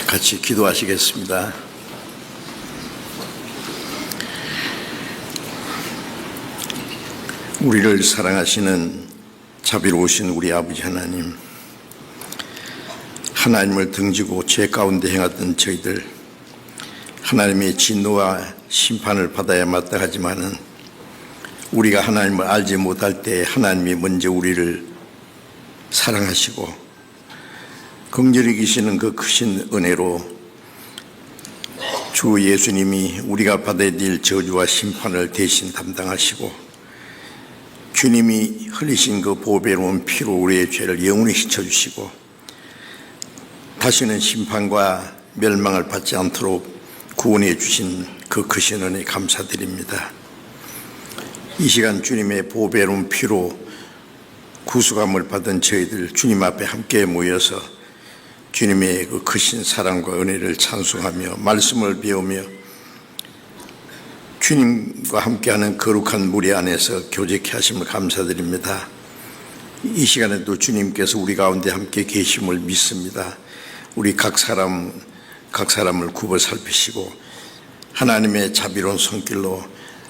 같이 기도하시겠습니다. 우리를 사랑하시는 자비로우신 우리 아버지 하나님, 하나님을 등지고 죄 가운데 행하던 저희들, 하나님의 진노와 심판을 받아야 마땅하지만은 우리가 하나님을 알지 못할 때 하나님이 먼저 우리를 사랑하시고 긍휼히 계시는 그 크신 은혜로 주 예수님이 우리가 받아야 될 저주와 심판을 대신 담당하시고 주님이 흘리신 그 보배로운 피로 우리의 죄를 영원히 씻어주시고 다시는 심판과 멸망을 받지 않도록 구원해 주신 그 크신 은혜 감사드립니다. 이 시간 주님의 보배로운 피로 구속함을 받은 저희들 주님 앞에 함께 모여서 주님의 그 크신 사랑과 은혜를 찬송하며 말씀을 배우며 주님과 함께하는 거룩한 무리 안에서 교제케 하심을 감사드립니다. 이 시간에도 주님께서 우리 가운데 함께 계심을 믿습니다. 우리 각 사람을 굽어 살피시고 하나님의 자비로운 손길로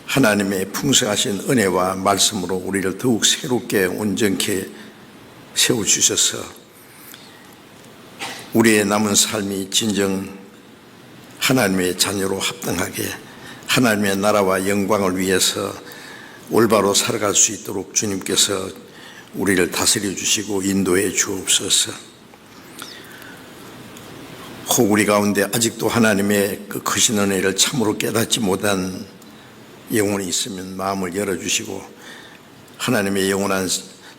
하나님의 풍성하신 은혜와 말씀으로 우리를 더욱 새롭게 온전케 세워주셔서 우리의 남은 삶이 진정 하나님의 자녀로 합당하게 하나님의 나라와 영광을 위해서 올바로 살아갈 수 있도록 주님께서 우리를 다스려 주시고 인도해 주옵소서. 혹 우리 가운데 아직도 하나님의 그 크신 은혜를 참으로 깨닫지 못한 영혼이 있으면 마음을 열어주시고 하나님의 영원한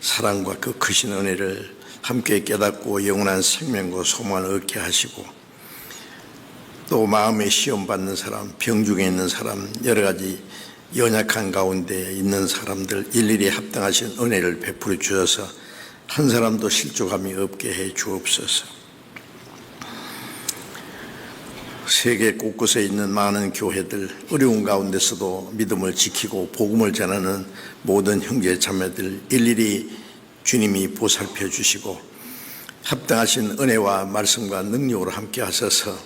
사랑과 그 크신 은혜를 함께 깨닫고 영원한 생명과 소망을 얻게 하시고 또 마음에 시험받는 사람, 병중에 있는 사람, 여러 가지 연약한 가운데 있는 사람들 일일이 합당하신 은혜를 베풀어 주셔서 한 사람도 실족함이 없게 해 주옵소서. 세계 곳곳에 있는 많은 교회들, 어려운 가운데서도 믿음을 지키고 복음을 전하는 모든 형제 자매들 일일이 주님이 보살펴 주시고 합당하신 은혜와 말씀과 능력으로 함께 하셔서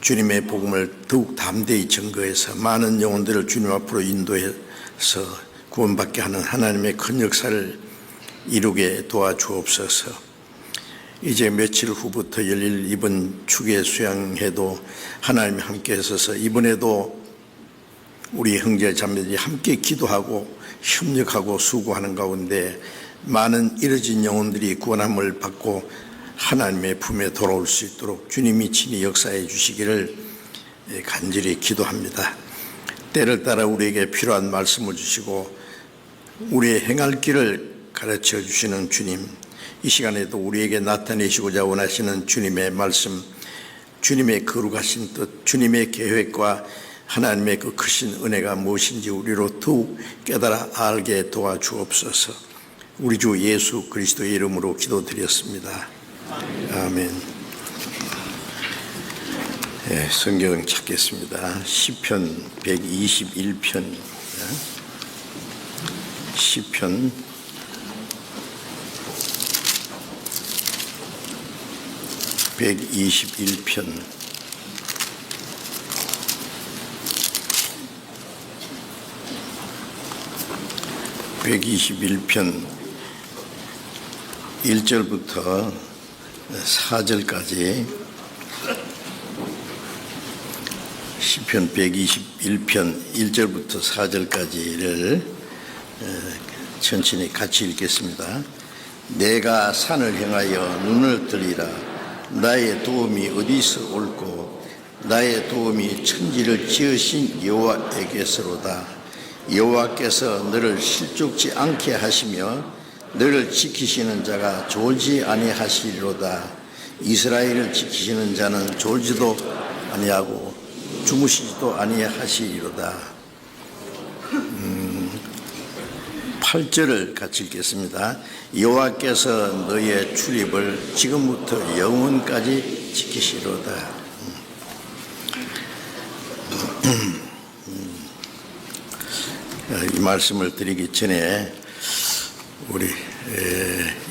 주님의 복음을 더욱 담대히 증거해서 많은 영혼들을 주님 앞으로 인도해서 구원받게 하는 하나님의 큰 역사를 이루게 도와주옵소서. 이제 며칠 후부터 열릴 이번 축의 수양회도 하나님이 함께 하셔서 이번에도 우리 형제 자매들이 함께 기도하고 협력하고 수고하는 가운데 많은 잃어진 영혼들이 구원함을 받고 하나님의 품에 돌아올 수 있도록 주님이 친히 역사해 주시기를 간절히 기도합니다. 때를 따라 우리에게 필요한 말씀을 주시고 우리의 행할 길을 가르쳐 주시는 주님, 이 시간에도 우리에게 나타내시고자 원하시는 주님의 말씀, 주님의 거룩하신 뜻, 주님의 계획과 하나님의 그 크신 은혜가 무엇인지 우리로 더욱 깨달아 알게 도와주옵소서. 우리 주 예수 그리스도의 이름으로 기도드렸습니다. 아멘. 네, 성경 찾겠습니다. 시편 121편, 시편 121편 121편 1절부터 4절까지 시편 121편 1절부터 4절까지를 천천히 같이 읽겠습니다. 내가 산을 향하여 눈을 들리라. 나의 도움이 어디서 올꼬? 나의 도움이 천지를 지으신 여호와에게서로다. 여호와께서 너를 실족지 않게 하시며 너를 지키시는 자가 졸지 아니하시리로다. 이스라엘을 지키시는 자는 졸지도 아니하고 주무시지도 아니하시리로다. 8절을 같이 읽겠습니다. 여호와께서 너의 출입을 지금부터 영원까지 지키시리로다. 이 말씀을 드리기 전에 우리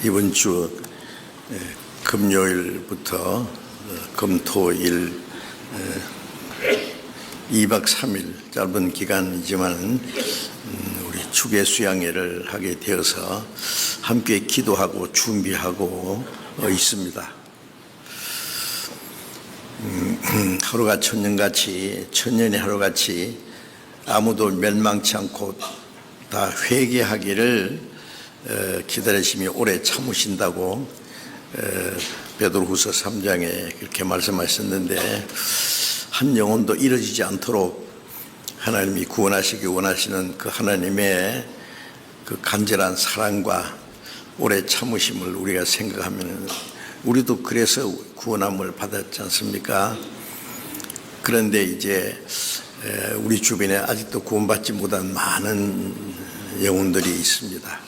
이번 주 금요일부터 금토일 2박 3일 짧은 기간이지만 우리 추계 수양회를 하게 되어서 함께 기도하고 준비하고 있습니다. 하루가 천년같이 천년의 하루같이 아무도 멸망치 않고 다 회개하기를 기다리시며 오래 참으신다고 베드로후서 3장에 그렇게 말씀하셨는데, 한 영혼도 이뤄지지 않도록 하나님이 구원하시기 원하시는 그 하나님의 그 간절한 사랑과 오래 참으심을 우리가 생각하면 우리도 그래서 구원함을 받았지 않습니까? 그런데 이제 우리 주변에 아직도 구원받지 못한 많은 영혼들이 있습니다.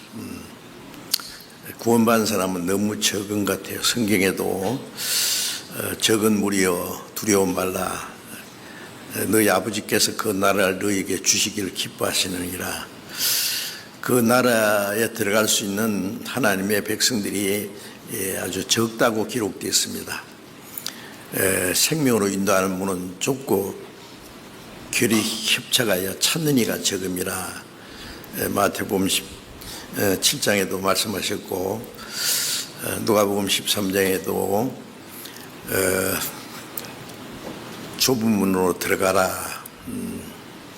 구원받은 사람은 너무 적은 것 같아요. 성경에도 적은 무리여 두려워 말라, 너희 아버지께서 그 나라를 너희에게 주시기를 기뻐하시느니라. 그 나라에 들어갈 수 있는 하나님의 백성들이 아주 적다고 기록되어 있습니다. 생명으로 인도하는 문은 좁고 결이 협착하여 찾는 이가 적음이라. 마태복음 7장에도 말씀하셨고, 누가복음 13장에도 좁은 문으로 들어가라,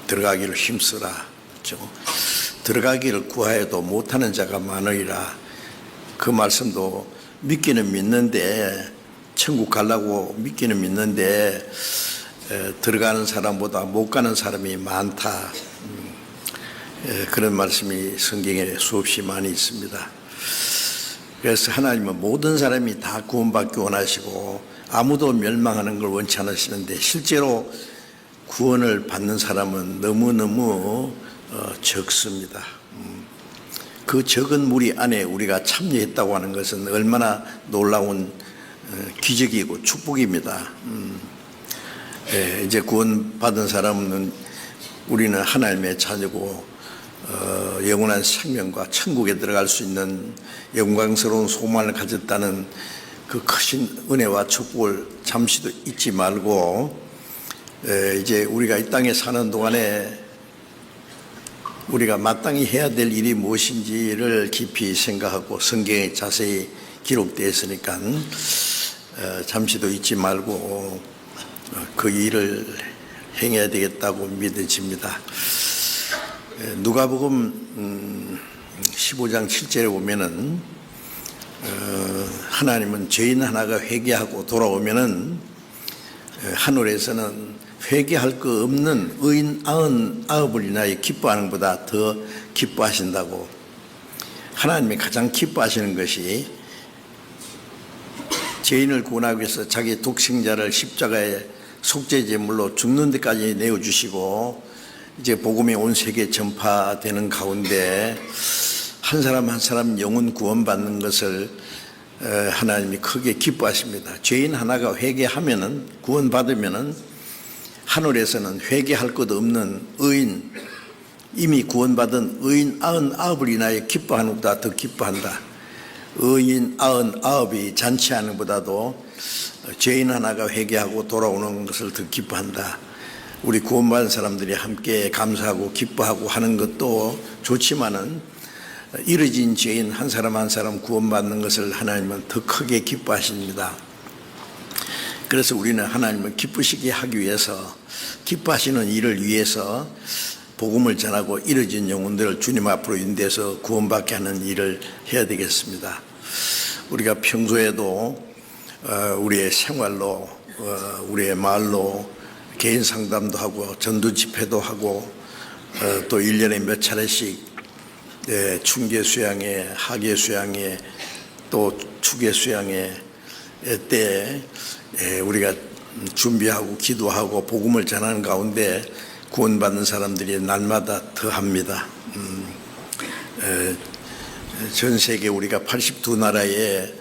들어가기를 힘쓰라. 그렇죠? 들어가기를 구하여도 못하는 자가 많으리라. 그 말씀도 믿기는 믿는데, 천국 가려고 믿기는 믿는데 들어가는 사람보다 못 가는 사람이 많다. 그런 말씀이 성경에 수없이 많이 있습니다. 그래서 하나님은 모든 사람이 다 구원받기 원하시고 아무도 멸망하는 걸 원치 않으시는데, 실제로 구원을 받는 사람은 너무너무 적습니다. 그 적은 무리 안에 우리가 참여했다고 하는 것은 얼마나 놀라운 기적이고 축복입니다. 이제 구원받은 사람은 우리는 하나님의 자녀고 영원한 생명과 천국에 들어갈 수 있는 영광스러운 소망을 가졌다는 그 크신 은혜와 축복을 잠시도 잊지 말고, 이제 우리가 이 땅에 사는 동안에 우리가 마땅히 해야 될 일이 무엇인지를 깊이 생각하고 성경에 자세히 기록되어 있으니까 잠시도 잊지 말고 그 일을 행해야 되겠다고 믿어집니다. 누가복음 15장 7절에 보면은 하나님은 죄인 하나가 회개하고 돌아오면은 하늘에서는 회개할 거 없는 의인 99을 인하여 기뻐하는 것보다 더 기뻐하신다고. 하나님이 가장 기뻐하시는 것이 죄인을 구원하기 위해서 자기 독생자를 십자가에 속죄제물로 죽는 데까지 내어주시고 이제 복음이 온 세계에 전파되는 가운데 한 사람 한 사람 영혼 구원받는 것을 하나님이 크게 기뻐하십니다. 죄인 하나가 회개하면은, 구원받으면은 하늘에서는 회개할 것 없는 의인, 이미 구원받은 의인 99을 인하여 기뻐하는 것보다 더 기뻐한다. 의인 99이 잔치하는 것보다도 죄인 하나가 회개하고 돌아오는 것을 더 기뻐한다. 우리 구원받은 사람들이 함께 감사하고 기뻐하고 하는 것도 좋지만은 이뤄진 죄인 한 사람 한 사람 구원받는 것을 하나님은 더 크게 기뻐하십니다. 그래서 우리는 하나님을 기쁘시게 하기 위해서, 기뻐하시는 일을 위해서 복음을 전하고 이뤄진 영혼들을 주님 앞으로 인도해서 구원받게 하는 일을 해야 되겠습니다. 우리가 평소에도 우리의 생활로, 우리의 말로 개인 상담도 하고 전도 집회도 하고 또 1년에 몇 차례씩 중계 수양회, 하계 수양회, 또 추계 수양회 때 우리가 준비하고 기도하고 복음을 전하는 가운데 구원받는 사람들이 날마다 더합니다. 전 세계 우리가 82나라의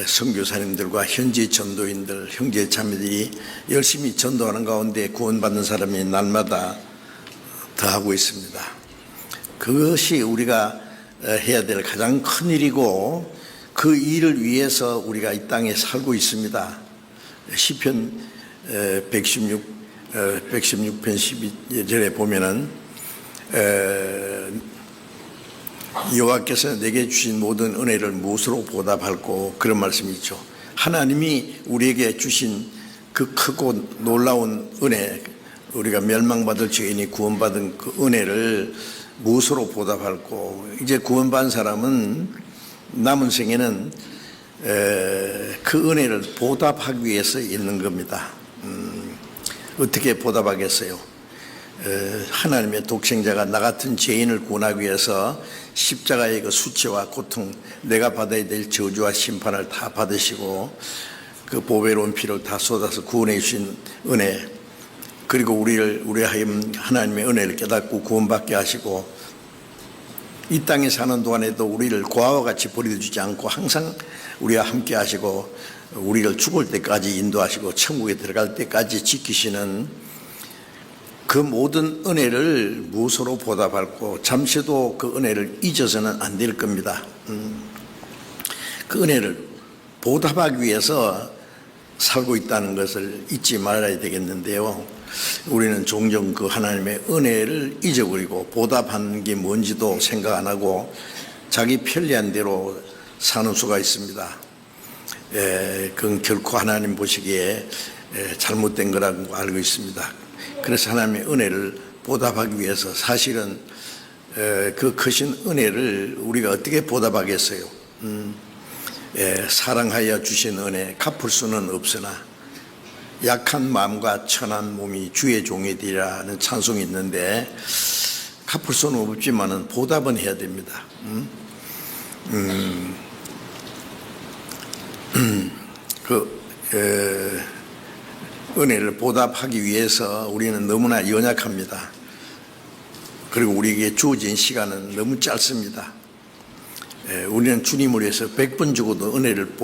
선교사님들과 현지 전도인들, 형제 자매들이 열심히 전도하는 가운데 구원받는 사람이 날마다 더하고 있습니다. 그것이 우리가 해야 될 가장 큰 일이고, 그 일을 위해서 우리가 이 땅에 살고 있습니다. 시편 116편 12절에 보면은 여호와께서 내게 주신 모든 은혜를 무엇으로 보답할꼬, 그런 말씀이 있죠. 하나님이 우리에게 주신 그 크고 놀라운 은혜, 우리가 멸망받을 죄인이 구원받은 그 은혜를 무엇으로 보답할꼬. 이제 구원받은 사람은 남은 생에는 그 은혜를 보답하기 위해서 있는 겁니다. 어떻게 보답하겠어요? 하나님의 독생자가 나 같은 죄인을 구원하기 위해서 십자가의 그 수치와 고통, 내가 받아야 될 저주와 심판을 다 받으시고 그 보배로운 피를 다 쏟아서 구원해 주신 은혜, 그리고 우리 하여금 하나님의 은혜를 깨닫고 구원받게 하시고 이 땅에 사는 동안에도 우리를 고아와 같이 버려두지 않고 항상 우리와 함께 하시고 우리를 죽을 때까지 인도하시고 천국에 들어갈 때까지 지키시는 그 모든 은혜를 무엇으로 보답할꼬. 잠시도 그 은혜를 잊어서는 안 될 겁니다. 그 은혜를 보답하기 위해서 살고 있다는 것을 잊지 말아야 되겠는데요. 우리는 종종 그 하나님의 은혜를 잊어버리고 보답하는 게 뭔지도 생각 안 하고 자기 편리한 대로 사는 수가 있습니다. 그건 결코 하나님 보시기에 잘못된 거라고 알고 있습니다. 그래서 하나님의 은혜를 보답하기 위해서 사실은 그 크신 은혜를 우리가 어떻게 보답하겠어요? 사랑하여 주신 은혜 갚을 수는 없으나 약한 마음과 천한 몸이 주의 종이 되리라는 찬송이 있는데 갚을 수는 없지만은 보답은 해야 됩니다. 은혜를 보답하기 위해서 우리는 너무나 연약합니다. 그리고 우리에게 주어진 시간은 너무 짧습니다. 우리는 주님을 위해서 100번 죽어도 은혜를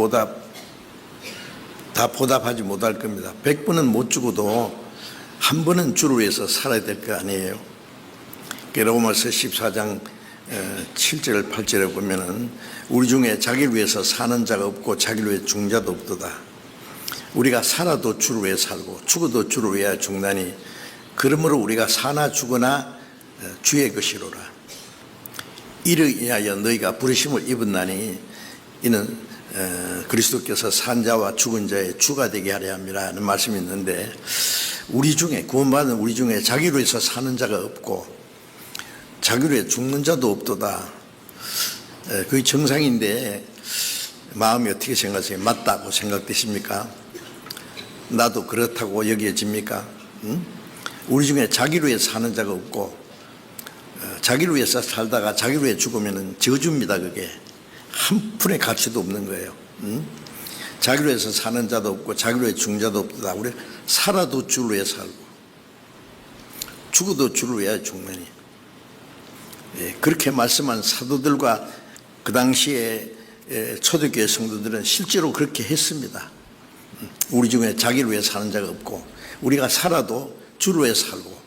다 보답하지 못할 겁니다. 100번은 못 죽어도 한 번은 주를 위해서 살아야 될 거 아니에요. 로마서 14장 7절 8절에 보면은 우리 중에 자기를 위해서 사는 자가 없고 자기를 위해 죽는 자도 없도다. 우리가 살아도 주를 위해 살고 죽어도 주를 위하여 죽나니 그러므로 우리가 사나 죽으나 주의 것이로라. 이를 인하여 너희가 부르심을 입었나니 이는 그리스도께서 산 자와 죽은 자의 주가 되게 하려 함이라는 말씀이 있는데, 우리 중에 구원받은 우리 중에 자기를 위해서 사는 자가 없고 자기를 위해 죽는 자도 없도다. 그게 정상인데 마음이 어떻게 생각하세요? 맞다고 생각되십니까? 나도 그렇다고 여겨집니까? 우리 중에 자기를 위해 사는 자가 없고 자기를 위해서 살다가 자기를 위해 죽으면 저주입니다. 그게 한 푼의 가치도 없는 거예요. 자기를 위해서 사는 자도 없고 자기를 위해 죽는 자도 없다. 우리 살아도 주를 위해 살고 죽어도 주를 위해 죽느니, 그렇게 말씀한 사도들과 그 당시에 초대교회 성도들은 실제로 그렇게 했습니다. 우리 중에 자기를 위해 사는 자가 없고 우리가 살아도 주를 위해 살고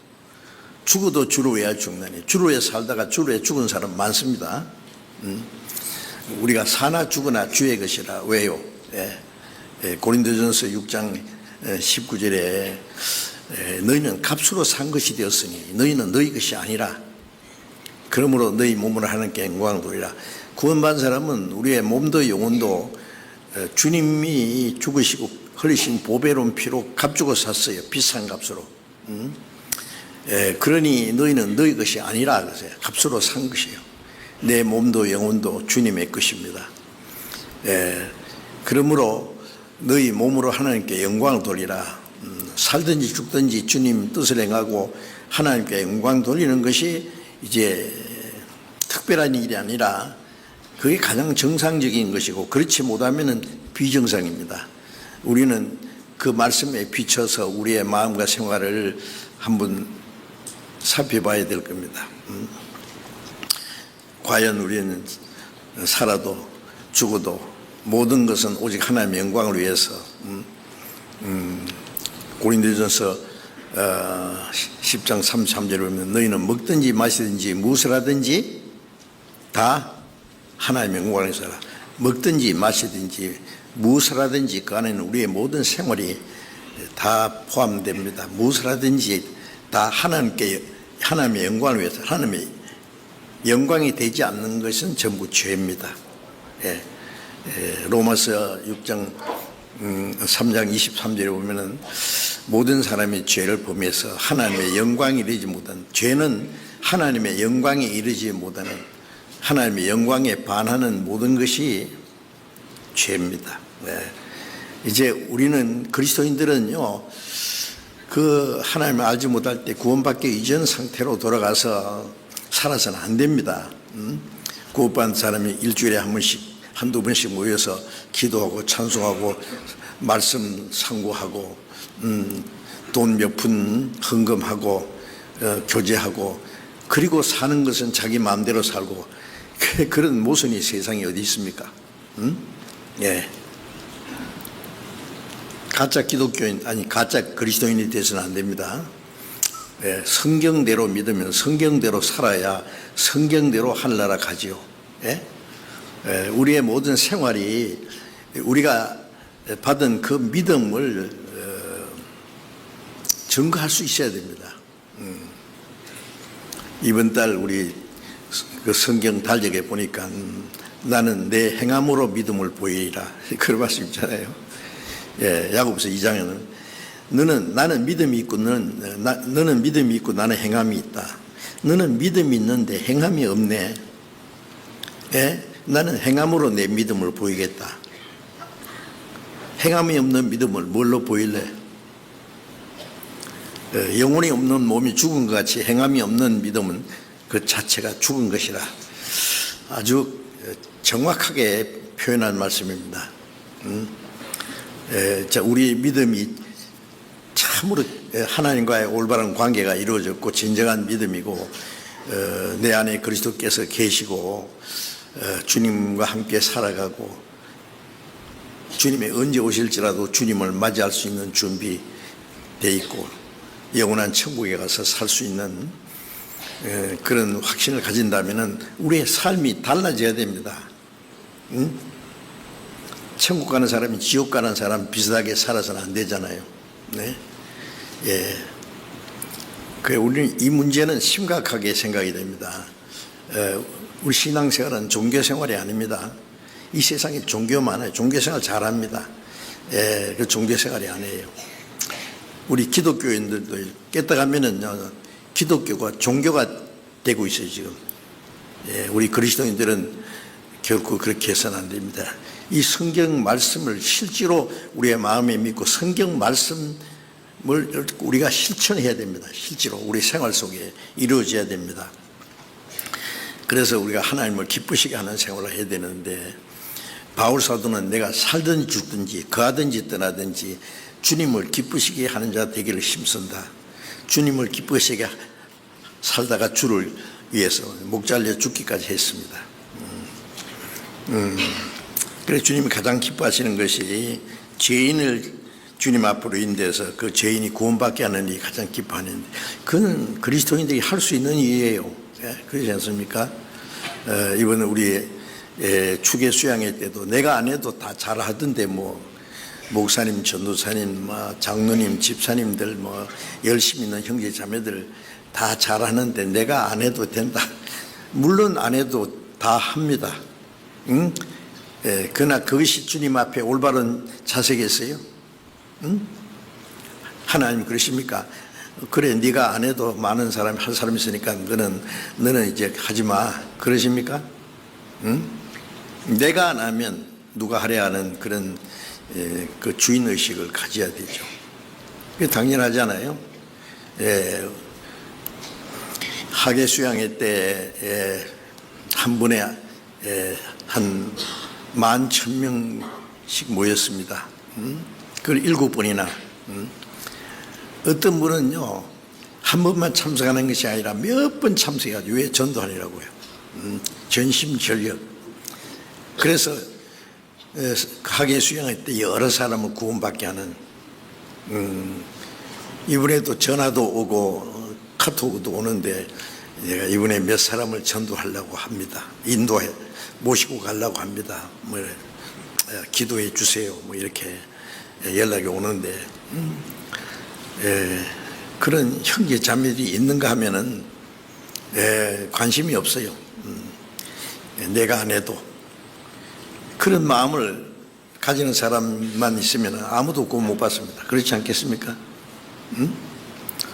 죽어도 주를 위해 죽느니, 주를 위해 살다가 주를 위해 죽은 사람 많습니다. 우리가 사나 죽으나 주의 것이라. 왜요? 고린도전서 6장 19절에 너희는 값으로 산 것이 되었으니 너희는 너희 것이 아니라 그러므로 너희 몸으로 하나님께 영광을 돌리라. 구원받은 사람은 우리의 몸도 영혼도 주님이 죽으시고 흘리신 보배로운 피로 값주고 샀어요. 비싼 값으로. 그러니 너희는 너희 것이 아니라 그러세요. 값으로 산 것이에요. 내 몸도 영혼도 주님의 것입니다. 그러므로 너희 몸으로 하나님께 영광을 돌리라. 살든지 죽든지 주님 뜻을 행하고 하나님께 영광 돌리는 것이 이제 특별한 일이 아니라 그게 가장 정상적인 것이고, 그렇지 못하면 비정상입니다. 우리는 그 말씀에 비춰서 우리의 마음과 생활을 한번 살펴봐야 될 겁니다. 과연 우리는 살아도 죽어도 모든 것은 오직 하나님의 영광을 위해서, 고린도전서 10장 33절에 보면 너희는 먹든지 마시든지 무엇을 하든지 다 하나님의 영광을 위해서 하라. 먹든지 마시든지 무엇을 하든지 그 안에는 우리의 모든 생활이 다 포함됩니다. 무엇을 하든지 다 하나님의 영광을 위해서, 하나님의 영광이 되지 않는 것은 전부 죄입니다. 로마서 6장 3장 23절에 보면은 모든 사람이 죄를 범해서 하나님의 영광이 이르지 못한, 죄는 하나님의 영광에 이르지 못하는, 하나님의 영광에 반하는 모든 것이 죄입니다. 이제 우리는 그리스도인들은요, 그 하나님을 알지 못할 때 구원받기 이전 상태로 돌아가서 살아서는 안 됩니다. 구원받은 사람이 일주일에 한 번씩, 한두 번씩 모여서 기도하고 찬송하고 말씀 상고하고 돈 몇 푼 헌금하고 교제하고, 그리고 사는 것은 자기 마음대로 살고, 그런 모순이 세상에 어디 있습니까? 가짜 기독교인, 아니 가짜 그리스도인이 돼서는 안 됩니다. 성경대로 믿으면 성경대로 살아야 성경대로 하늘나라 가지요. 우리의 모든 생활이 우리가 받은 그 믿음을 증거할 수 있어야 됩니다. 이번 달 우리 그 성경 달력에 보니까 나는 내 행함으로 믿음을 보이리라, 그런 말씀 있잖아요. 야고보서 2장에는 나는 믿음이 있고 너는 믿음이 있고 나는 행함이 있다. 너는 믿음이 있는데 행함이 없네. 나는 행함으로 내 믿음을 보이겠다. 행함이 없는 믿음을 뭘로 보일래? 영혼이 없는 몸이 죽은 것 같이 행함이 없는 믿음은 그 자체가 죽은 것이라, 아주 정확하게 표현한 말씀입니다. 우리 믿음이 참으로 하나님과의 올바른 관계가 이루어졌고 진정한 믿음이고, 내 안에 그리스도께서 계시고 주님과 함께 살아가고, 주님이 언제 오실지라도 주님을 맞이할 수 있는 준비되어 있고 영원한 천국에 가서 살 수 있는 그런 확신을 가진다면 우리의 삶이 달라져야 됩니다. 천국 가는 사람이 지옥 가는 사람 비슷하게 살아서는 안 되잖아요. 우리는 이 문제는 심각하게 생각이 됩니다. 우리 신앙생활은 종교생활이 아닙니다. 이 세상에 종교 많아요. 종교생활 잘합니다. 그 종교생활이 아니에요. 우리 기독교인들도 깨닫가면은 기독교가 종교가 되고 있어요, 지금. 우리 그리스도인들은 결코 그렇게 해서는 안 됩니다. 이 성경 말씀을 실제로 우리의 마음에 믿고 성경 말씀을 우리가 실천해야 됩니다. 실제로 우리 생활 속에 이루어져야 됩니다. 그래서 우리가 하나님을 기쁘시게 하는 생활을 해야 되는데, 바울 사도는 내가 살든지 죽든지 거하든지 떠나든지 주님을 기쁘시게 하는 자 되기를 힘쓴다. 주님을 기쁘시게 살다가 주를 위해서 목 잘려 죽기까지 했습니다. 그래서 주님이 가장 기뻐하시는 것이 죄인을 주님 앞으로 인도해서 그 죄인이 구원받게 하는 일이 가장 기뻐하는데, 그는 그리스도인들이 할 수 있는 일이에요. 그렇지 않습니까? 이번에 우리 추계 수양회 때도 내가 안 해도 다 잘하던데, 목사님, 전도사님, 장로님, 집사님들, 열심히 있는 형제 자매들 다 잘하는데 내가 안 해도 된다. 물론 안 해도 다 합니다. 그러나 그것이 주님 앞에 올바른 자세겠어요? 하나님 그러십니까? 그래, 네가 안 해도 많은 사람이 할 사람이 있으니까 너는 이제 하지 마, 그러십니까? 내가 안 하면 누가 하려 하는 그런 그 주인의식을 가져야 되죠. 그게 당연하잖아요. 학예 수양회 때 한 번에 한 11,000명씩 모였습니다. 그걸 7번이나. 어떤 분은요, 한 번만 참석하는 것이 아니라 몇 번 참석해가지고 왜 전도하느라고요. 전심전력. 그래서 학예 수양회 때 여러 사람을 구원받게 하는, 이번에도 전화도 오고 카톡도 오는데 제가 이번에 몇 사람을 전도하려고 합니다. 인도해 모시고 가려고 합니다. 뭐 기도해 주세요. 뭐 이렇게 연락이 오는데 그런 형제 자매들이 있는가 하면은 관심이 없어요. 내가 안 해도 그런 마음을 가지는 사람만 있으면 아무도 구원 못 받습니다. 그렇지 않겠습니까?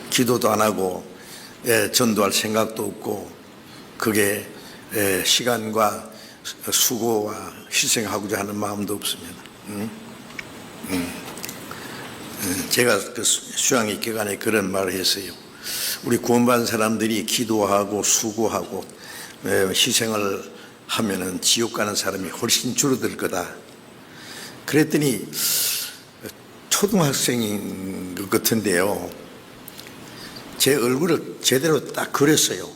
기도도 안 하고 전도할 생각도 없고 그게 시간과 수고와 희생하고자 하는 마음도 없습니다. 제가 그 수양회 기간에 그런 말을 했어요. 우리 구원받은 사람들이 기도하고 수고하고 희생을 하면은 지옥 가는 사람이 훨씬 줄어들 거다. 그랬더니 초등학생인 것 같은데요. 제 얼굴을 제대로 딱 그렸어요.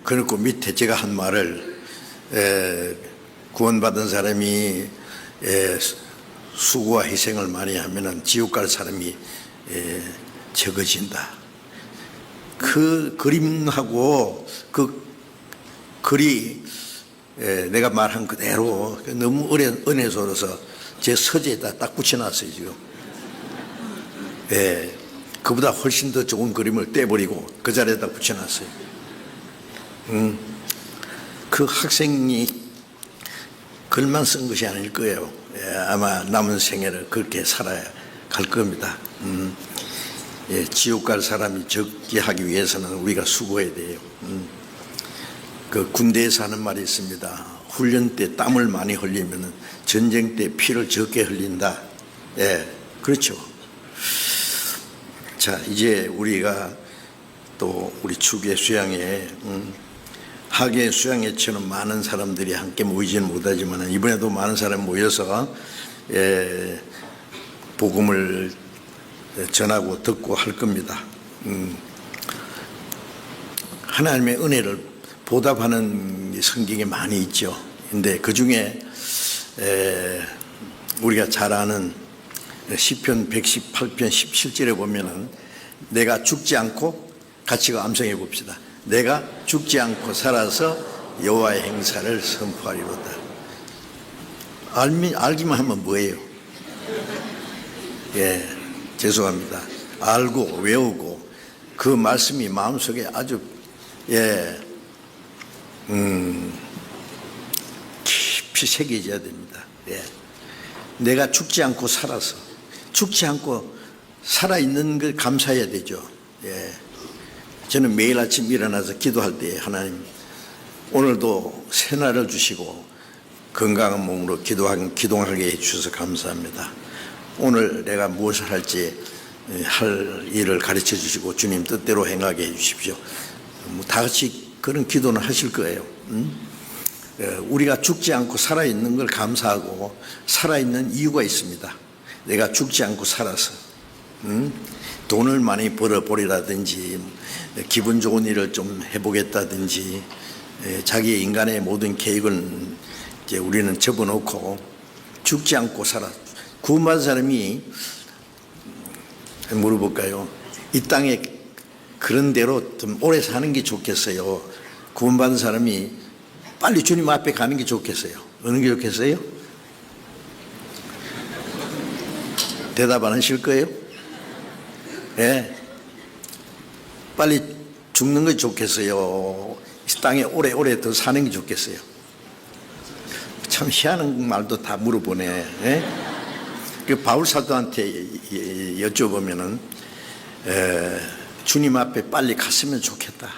그리고 밑에 제가 한 말을 구원받은 사람이 수고와 희생을 많이 하면은 지옥 갈 사람이 적어진다. 그 그림하고 그 글이 내가 말한 그대로 너무 은혜스러워서 제 서재에다 딱 붙여놨어요 지금. 그보다 훨씬 더 좋은 그림을 떼버리고 그 자리에다 붙여놨어요. 그 학생이 글만 쓴 것이 아닐 거예요. 아마 남은 생애를 그렇게 살아야 갈 겁니다. 지옥 갈 사람이 적게 하기 위해서는 우리가 수고해야 돼요. 그 군대에서 하는 말이 있습니다. 훈련 때 땀을 많이 흘리면 전쟁 때 피를 적게 흘린다. 그렇죠. 자, 이제 우리가 또 우리 축의 수양회, 학예 수양회처럼 많은 사람들이 함께 모이지는 못하지만 이번에도 많은 사람이 모여서 복음을 전하고 듣고 할 겁니다. 하나님의 은혜를 보답하는 성경이 많이 있죠. 근데 그 중에 우리가 잘 아는 시편 118편 17절에 보면은 내가 죽지 않고 같이 암송해 봅시다. 내가 죽지 않고 살아서 여호와의 행사를 선포하리로다. 알기만 하면 뭐예요? 죄송합니다. 알고 외우고 그 말씀이 마음속에 아주 깊이 새겨져야 됩니다. 내가 죽지 않고 살아서 죽지 않고 살아있는 걸 감사해야 되죠. 저는 매일 아침 일어나서 기도할 때 하나님 오늘도 새날을 주시고 건강한 몸으로 기도하게 해주셔서 감사합니다. 오늘 내가 무엇을 할지 할 일을 가르쳐 주시고 주님 뜻대로 행하게 해 주십시오. 다 같이 그런 기도는 하실 거예요. 우리가 죽지 않고 살아있는 걸 감사하고 살아있는 이유가 있습니다. 내가 죽지 않고 살아서 돈을 많이 벌어보리라든지 기분 좋은 일을 좀 해보겠다든지 자기의 인간의 모든 계획을 이제 우리는 접어놓고 죽지 않고 살아. 구원받은 사람이 물어볼까요? 이 땅에 그런 대로 좀 오래 사는 게 좋겠어요? 구원받은 사람이 빨리 주님 앞에 가는 게 좋겠어요? 어느 게 좋겠어요? 대답 안 하실 거예요? 빨리 죽는 게 좋겠어요? 이 땅에 오래오래 더 사는 게 좋겠어요? 참 희한한 말도 다 물어보네. 그 바울 사도한테 여쭤보면은 주님 앞에 빨리 갔으면 좋겠다.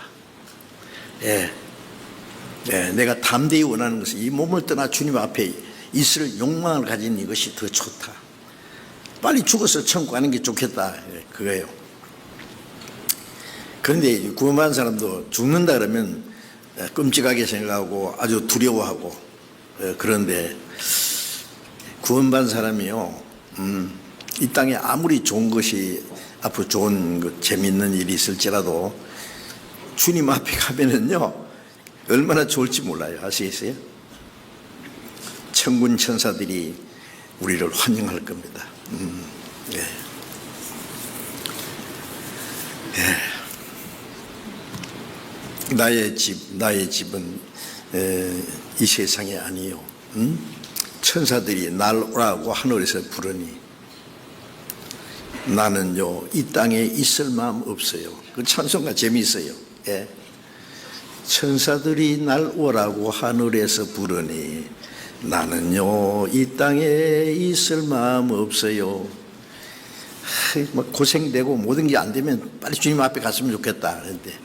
내가 담대히 원하는 것은 이 몸을 떠나 주님 앞에 있을 욕망을 가진 이것이 더 좋다. 빨리 죽어서 천국 가는 게 좋겠다. 그거예요. 그런데 구원받은 사람도 죽는다 그러면 끔찍하게 생각하고 아주 두려워하고 그런데 구원받은 사람이요. 이 땅에 아무리 좋은 것이 앞으로 좋은 것, 재밌는 일이 있을지라도 주님 앞에 가면은요 얼마나 좋을지 몰라요. 아시겠어요? 천군 천사들이 우리를 환영할 겁니다. 나의 집은 이 세상이 아니요. 천사들이 날 오라고 하늘에서 부르니 나는요 이 땅에 있을 마음 없어요. 그 찬송가 재미있어요. 예. 천사들이 날 오라고 하늘에서 부르니 나는요 이 땅에 있을 마음 없어요. 막 고생되고 모든 게 안 되면 빨리 주님 앞에 갔으면 좋겠다. 그런데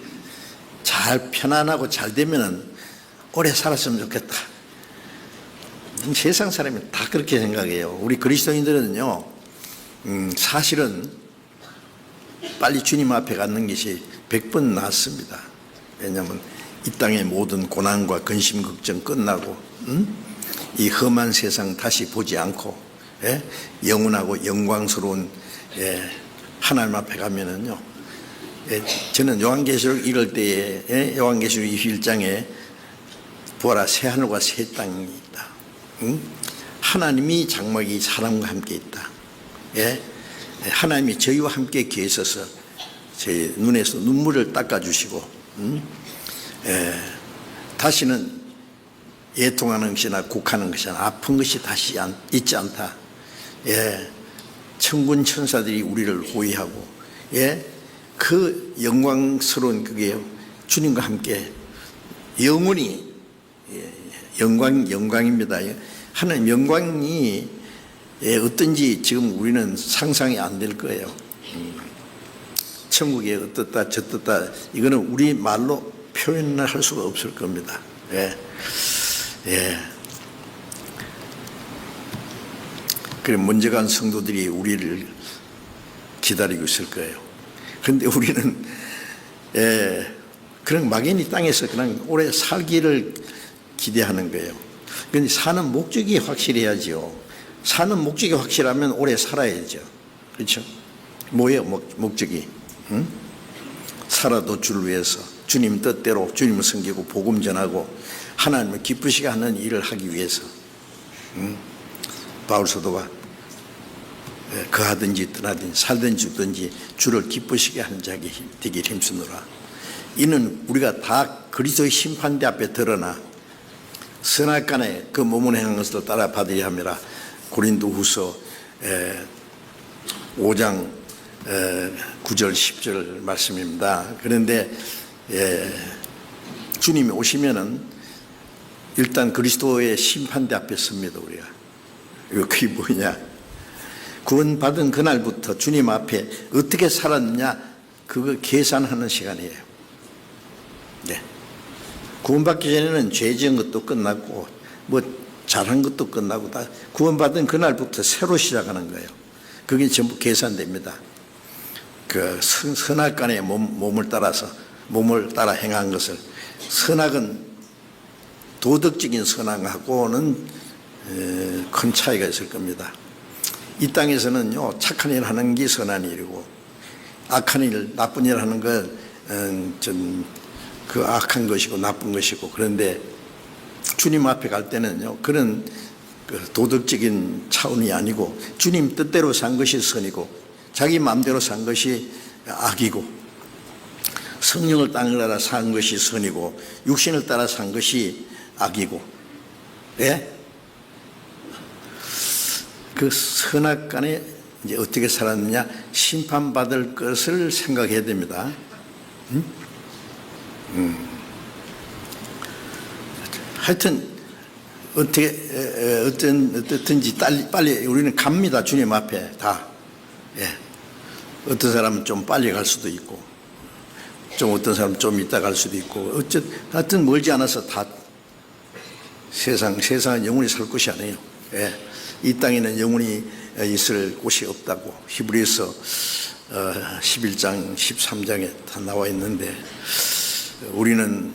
잘 편안하고 잘 되면은 오래 살았으면 좋겠다. 세상 사람이 다 그렇게 생각해요. 우리 그리스도인들은요 사실은 빨리 주님 앞에 가는 것이 100번 낫습니다. 왜냐하면 이 땅의 모든 고난과 근심 걱정 끝나고 이 험한 세상 다시 보지 않고 영원하고 영광스러운 하나님 앞에 가면은요. 저는 요한계시록 읽을 때에 요한계시록 21장에 보라 새 하늘과 새 땅이 있다. 하나님이 장막이 사람과 함께 있다. 하나님이 저희와 함께 계셔서 제 눈에서 눈물을 닦아주시고 다시는 애통하는 것이나 곡하는 것이나 아픈 것이 다시 있지 않다. 천군 천사들이 우리를 호위하고 그 영광스러운 그게 주님과 함께 영원히 영광입니다. 하나님 영광이 어떤지 지금 우리는 상상이 안 될 거예요. 천국이 어떻다 저떻다 이거는 우리 말로 표현을 할 수가 없을 겁니다. 그래 먼저 간 성도들이 우리를 기다리고 있을 거예요. 그런데 우리는 그런 막연히 땅에서 그냥 오래 살기를 기대하는 거예요. 그런데 사는 목적이 확실해야죠. 사는 목적이 확실하면 오래 살아야죠. 그렇죠? 뭐예요 목적이? 살아도 주를 위해서 주님 뜻대로 주님을 섬기고 복음 전하고 하나님을 기쁘시게 하는 일을 하기 위해서 바울 사도가 거하든지 떠나든지 살든지 죽든지 주를 기쁘시게 하는 자에게 되길 힘쓰노라. 이는 우리가 다 그리스도의 심판대 앞에 드러나 선악간에 그 몸을 행한 것을 따라 받으려 함이라. 고린도후서 5장 9절 10절 말씀입니다. 그런데 주님이 오시면은 일단 그리스도의 심판대 앞에 섭니다. 우리가 이거 그게 뭐냐? 구원받은 그날부터 주님 앞에 어떻게 살았느냐 그거 계산하는 시간이에요. 구원받기 전에는 죄 지은 것도 끝났고 뭐 잘한 것도 끝나고 다 구원받은 그날부터 새로 시작하는 거예요. 그게 전부 계산됩니다. 그 선악간에 몸을 따라 행한 것을 선악은 도덕적인 선악하고는 큰 차이가 있을 겁니다. 이 땅에서는요 착한 일 하는 게 선한 일이고 악한 일 나쁜 일 하는 건 그 악한 것이고 나쁜 것이고 그런데 주님 앞에 갈 때는요 그런 그 도덕적인 차원이 아니고 주님 뜻대로 산 것이 선이고 자기 마음대로 산 것이 악이고 성령을 따라 산 것이 선이고 육신을 따라 산 것이 악이고 그 선악간에 이제 어떻게 살았느냐 심판받을 것을 생각해야 됩니다. 하여튼 어떻든지 빨리 우리는 갑니다. 주님 앞에 다. 어떤 사람은 좀 빨리 갈 수도 있고 좀 어떤 사람은 좀 이따 갈 수도 있고 하여튼 멀지 않아서 다 세상은 영원히 살 곳이 아니에요. 이 땅에는 영원히 있을 곳이 없다고 히브리서 11장 13장에 다 나와 있는데 우리는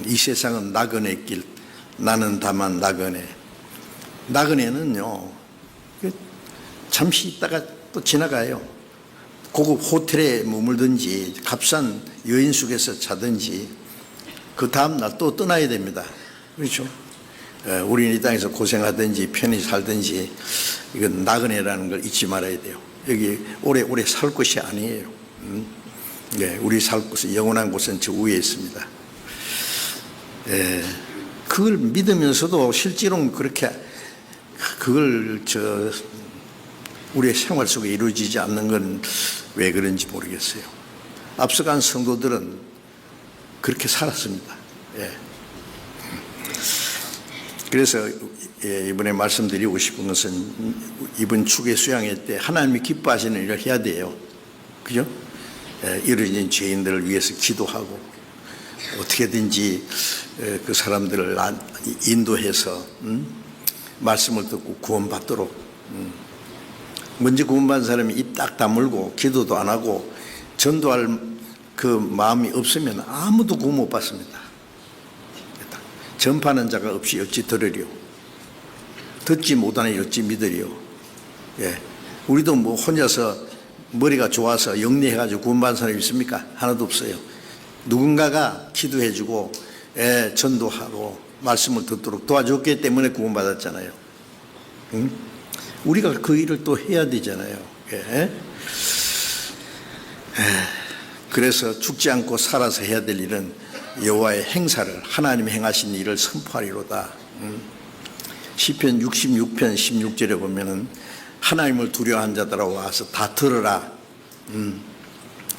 이 세상은 나그네 길 나는 다만 나그네는요 잠시 있다가 또 지나가요. 고급 호텔에 머물든지 값싼 여인숙에서 자든지 그 다음날 또 떠나야 됩니다. 그렇죠? 우리는 이 땅에서 고생하든지 편히 살든지 이건 나그네라는 걸 잊지 말아야 돼요. 여기 오래 살 것이 아니에요. 예, 우리 살 곳은 영원한 곳은 저 위에 있습니다. 예, 그걸 믿으면서도 실제로는 그렇게 그걸 우리의 생활 속에 이루어지지 않는 건 왜 그런지 모르겠어요. 앞서간 성도들은 그렇게 살았습니다. 예. 그래서 이번에 말씀드리고 싶은 것은 이번 축의 수양회 때 하나님이 기뻐하시는 일을 해야 돼요. 그죠? 이루어진 죄인들을 위해서 기도하고 어떻게든지 그 사람들을 인도해서 말씀을 듣고 구원받도록. 먼저 구원받은 사람이 입 딱 다물고 기도도 안 하고 전도할 그 마음이 없으면 아무도 구원 못 받습니다. 전파하는 자가 없이 어찌 들으리요. 듣지 못하니 어찌 믿으리요. 예. 우리도 뭐 혼자서 머리가 좋아서 영리해가지고 구원받은 사람이 있습니까? 하나도 없어요. 누군가가 기도해주고 전도하고 말씀을 듣도록 도와줬기 때문에 구원받았잖아요. 응? 우리가 그 일을 또 해야 되잖아요. 예. 그래서 죽지 않고 살아서 해야 될 일은 여호와의 행사를 하나님이 행하신 일을 선포하리로다. 시편 66편 16절에 보면은 하나님을 두려워한 자들아 와서 다 들으라.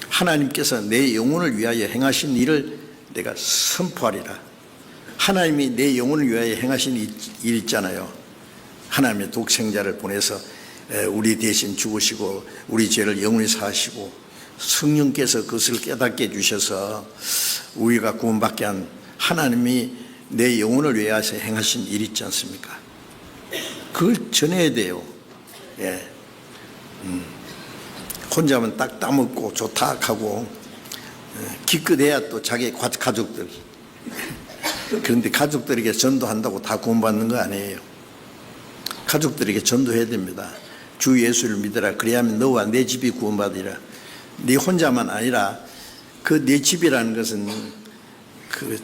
하나님께서 내 영혼을 위하여 행하신 일을 내가 선포하리라. 하나님이 내 영혼을 위하여 행하신 일 있잖아요. 하나님의 독생자를 보내서 우리 대신 죽으시고 우리 죄를 영원히 사하시고 성령께서 그것을 깨닫게 해주셔서 우리가 구원받게 한 하나님이 내 영혼을 위하여 행하신 일 있지 않습니까? 그걸 전해야 돼요. 예. 혼자면 딱 따먹고 좋다 하고 기껏해야 또 자기 가족들 그런데 가족들에게 전도한다고 다 구원받는 거 아니에요. 가족들에게 전도해야 됩니다. 주 예수를 믿으라. 그래야만 너와 내 집이 구원받으리라. 네 혼자만 아니라 그 내 집이라는 것은 그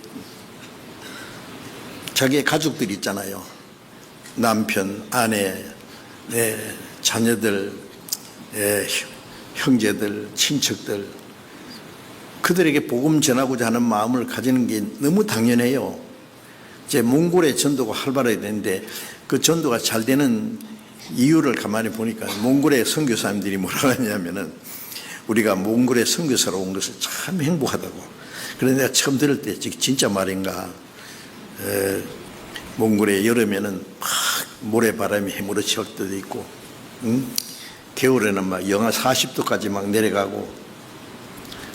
자기의 가족들이 있잖아요. 남편, 아내, 자녀들, 형제들, 친척들 그들에게 복음 전하고자 하는 마음을 가지는 게 너무 당연해요. 이제 몽골의 전도가 활발해야 되는데 그 전도가 잘 되는 이유를 가만히 보니까 몽골의 선교사님들이 뭐라고 하냐면은 우리가 몽골에 선교사로 온 것을 참 행복하다고. 그런데 내가 처음 들을 때 진짜 말인가. 몽골에 여름에는 막 모래바람이 해무러칠 때도 있고, 겨울에는 막 영하 40도까지 막 내려가고,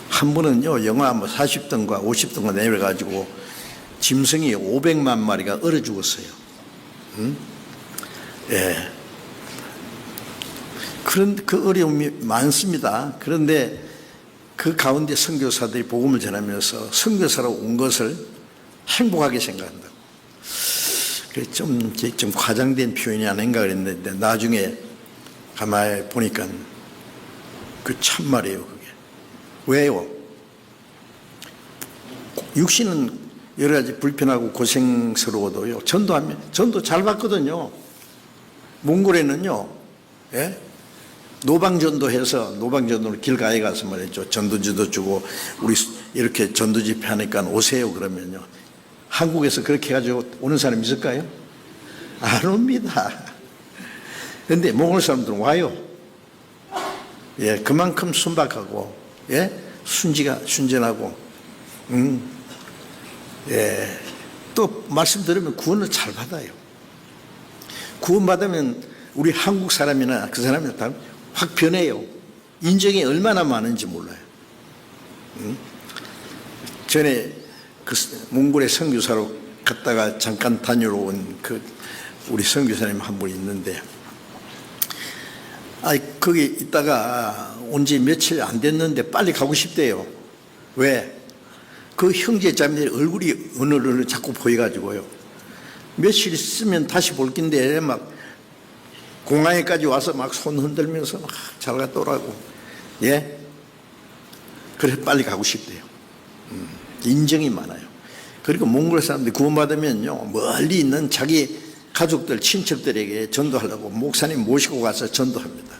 한 번은요 영하 뭐 40도인가 50도인가 내려가지고 짐승이 500만 마리가 얼어 죽었어요. 예. 그런 그 어려움이 많습니다. 그런데 그 가운데 선교사들이 복음을 전하면서 선교사로 온 것을 행복하게 생각한다. 좀 과장된 표현이 아닌가 그랬는데 나중에 가만히 보니까 그 참말이에요. 그게 왜요? 육신은 여러 가지 불편하고 고생스러워도요 전도하면 전도 잘 받거든요. 몽골에는요, 예? 노방전도해서 노방전도로 길가에 가서 말이죠. 전도지도 주고 우리 이렇게 전도 집회 하니까 오세요 그러면요. 한국에서 그렇게 해가지고 오는 사람 있을까요? 안 옵니다. 그런데 몽골 사람들은 와요. 예, 그만큼 순박하고, 예, 순전하고, 예, 또 말씀 들으면 구원을 잘 받아요. 구원 받으면 우리 한국 사람이나 그 사람이나 다 확 변해요. 인정이 얼마나 많은지 몰라요. 전에 그 몽골에 선교사로 갔다가 잠깐 다녀 온 그 우리 선교사님 한 분 있는데, 거기 있다가 온 지 며칠 안 됐는데 빨리 가고 싶대요. 왜? 그 형제 자매들이 얼굴이 어느 자꾸 보여가지고요. 며칠 있으면 다시 볼 낀데 막 공항에까지 와서 막 손 흔들면서 막 잘 갔다 오라고. 예? 그래서 빨리 가고 싶대요. 인정이 많아요. 그리고 몽골 사람들이 구원받으면요, 멀리 있는 자기 가족들, 친척들에게 전도하려고 목사님 모시고 가서 전도합니다.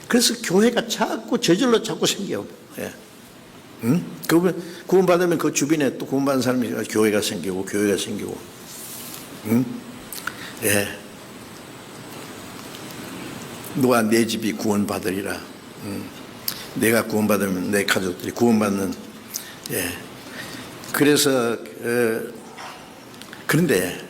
그래서 교회가 자꾸 저절로 자꾸 생겨요. 예. 응? 구원받으면 그 주변에 또 구원받은 사람이 교회가 생기고 교회가 생기고, 응? 예. 너와 내 집이 구원받으리라. 내가 구원받으면 내 가족들이 구원받는. 예. 그래서 그런데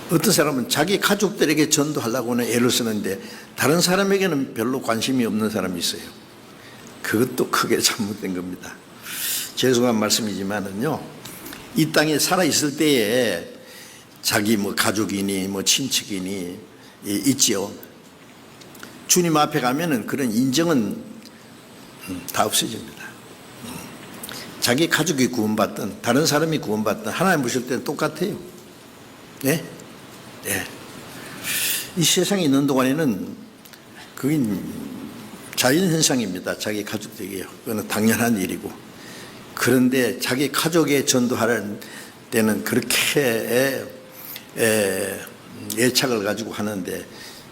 어떤 사람은 자기 가족들에게 전도하려고는 애를 쓰는데 다른 사람에게는 별로 관심이 없는 사람이 있어요. 그것도 크게 잘못된 겁니다. 죄송한 말씀이지만은요, 이 땅에 살아 있을 때에 자기 뭐 가족이니 뭐 친척이니 있지요. 주님 앞에 가면은 그런 인정은 다 없어집니다. 자기 가족이 구원받든 다른 사람이 구원받든 하나님 보실 때는 똑같아요. 예? 예. 이 세상에 있는 동안에는 그게 자연현상입니다. 자기 가족들에게요. 그거는 당연한 일이고. 그런데 자기 가족에 전도하는 때는 그렇게 애착을 가지고 하는데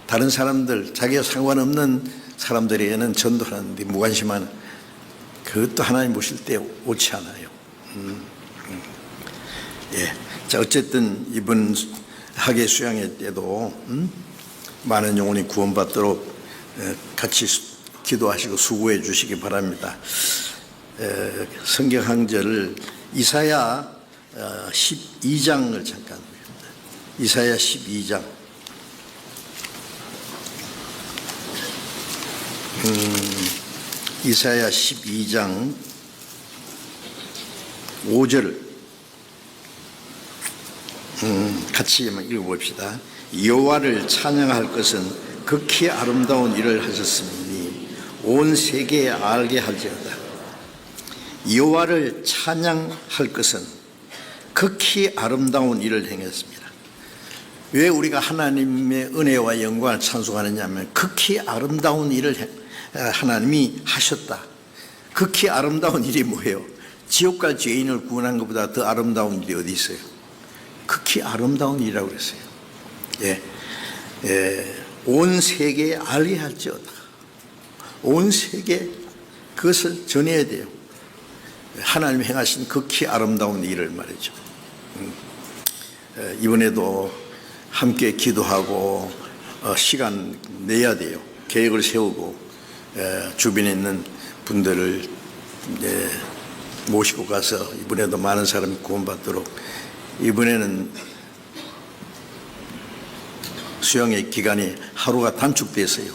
다른 사람들, 자기와 상관없는 사람들에게는 전도하는데 무관심한, 그것도 하나님 보실 때 옳지 않아요. 예. 자, 어쨌든 이번 학예 수양회 때도 많은 영혼이 구원받도록 같이 기도하시고 수고해 주시기 바랍니다. 성경 한 절을 이사야 12장을 잠깐 보겠습니다. 이사야 12장. 이사야 12장 5절 같이 한번 읽어봅시다. 여호와를 찬양할 것은 극히 아름다운 일을 하셨으니 온 세계에 알게 할지어다. 여호와를 찬양할 것은 극히 아름다운 일을 행했습니다. 왜 우리가 하나님의 은혜와 영광을 찬송하느냐 하면 극히 아름다운 일을 하나님이 하셨다. 극히 아름다운 일이 뭐예요? 지옥 갈 죄인을 구원한 것보다 더 아름다운 일이 어디 있어요? 극히 아름다운 일이라고 그랬어요. 예. 온 세계에 알게 할지어다. 온 세계 그것을 전해야 돼요. 하나님 행하신 극히 아름다운 일을 말이죠. 이번에도 함께 기도하고 시간 내야 돼요. 계획을 세우고 주변에 있는 분들을 모시고 가서 이번에도 많은 사람이 구원받도록. 이번에는 수양의 기간이 하루가 단축됐어요.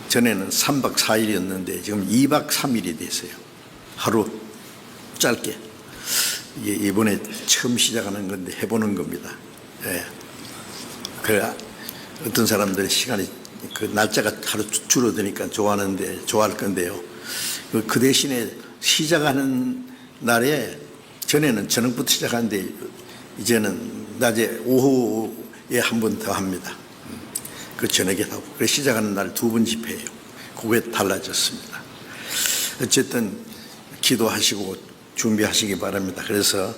전에는 3박 4일이었는데 지금 2박 3일이 됐어요. 하루 짧게. 이번에 처음 시작하는 건데 해보는 겁니다. 그래, 어떤 사람들의 시간이 그 날짜가 하루 줄어드니까 좋아할 건데요. 그 대신에 시작하는 날에 전에는 저녁부터 시작하는데 이제는 낮에 오후에 한 번 더 합니다. 그 저녁에 하고 그래서 시작하는 날 2번 집회예요. 그게 달라졌습니다. 어쨌든 기도하시고 준비하시기 바랍니다. 그래서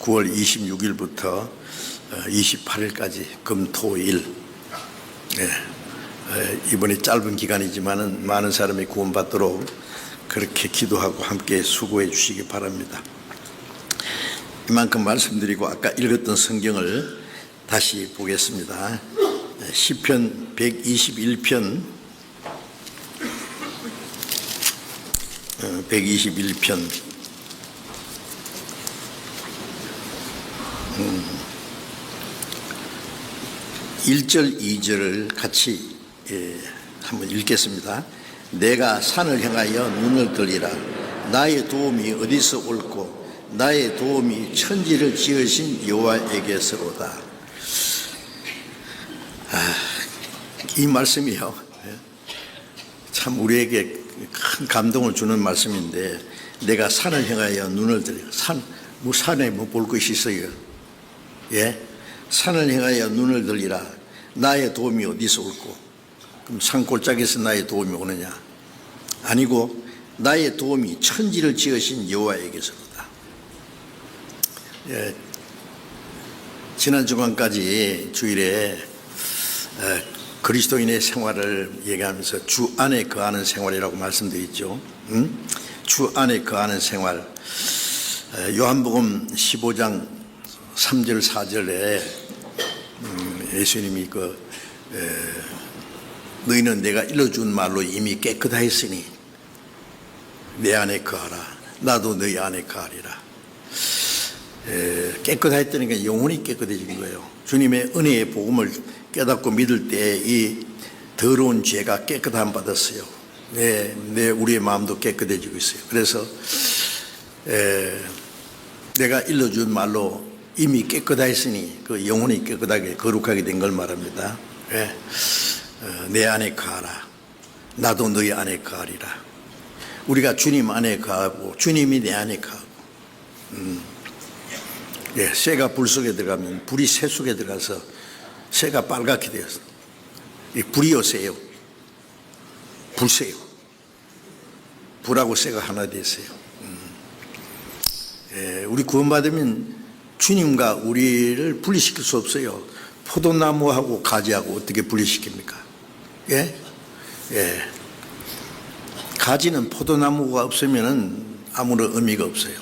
9월 26일부터 28일까지 금토일, 이번에 짧은 기간이지만은 많은 사람이 구원받도록 그렇게 기도하고 함께 수고해 주시기 바랍니다. 이만큼 말씀드리고 아까 읽었던 성경을 다시 보겠습니다. 시편 121편 121편 1절 2절을 같이 한번 읽겠습니다. 내가 산을 향하여 눈을 들리라. 나의 도움이 어디서 올고 나의 도움이 천지를 지으신 여호와에게서로다. 이 말씀이요, 참 우리에게 큰 감동을 주는 말씀인데, 내가 산을 향하여 눈을 들여. 산에 뭐 볼 것이 있어요? 예? 산을 향하여 눈을 들리라. 나의 도움이 어디서 올고? 그럼 산 골짜기에서 나의 도움이 오느냐? 아니고 나의 도움이 천지를 지으신 여호와에게서로다. 지난 주간까지 주일에 그리스도인의 생활을 얘기하면서 주 안에 거하는 생활이라고 말씀드렸죠. 주 안에 거하는 생활. 요한복음 15장 3절 4절에 예수님이 너희는 내가 일러준 말로 이미 깨끗하였으니 내 안에 거하라. 나도 너희 안에 거하리라. 깨끗하였다는 게 영혼이 깨끗해진 거예요. 주님의 은혜의 복음을 깨닫고 믿을 때 이 더러운 죄가 깨끗함 받았어요. 우리의 마음도 깨끗해지고 있어요. 그래서 내가 일러준 말로 이미 깨끗하였으니 그 영혼이 깨끗하게 거룩하게 된 걸 말합니다. 내 안에 거하라. 나도 너희 안에 거하리라. 우리가 주님 안에 거하고 주님이 내 안에 거하고 쇠가 불 속에 들어가면 불이 쇠 속에 들어가서 쇠가 빨갛게 되었어. 불이요 쇠요. 불쇠요. 불하고 쇠가 하나 됐어요. 우리 구원받으면 주님과 우리를 분리시킬 수 없어요. 포도나무하고 가지하고 어떻게 분리시킵니까? 가지는 포도나무가 없으면 아무런 의미가 없어요.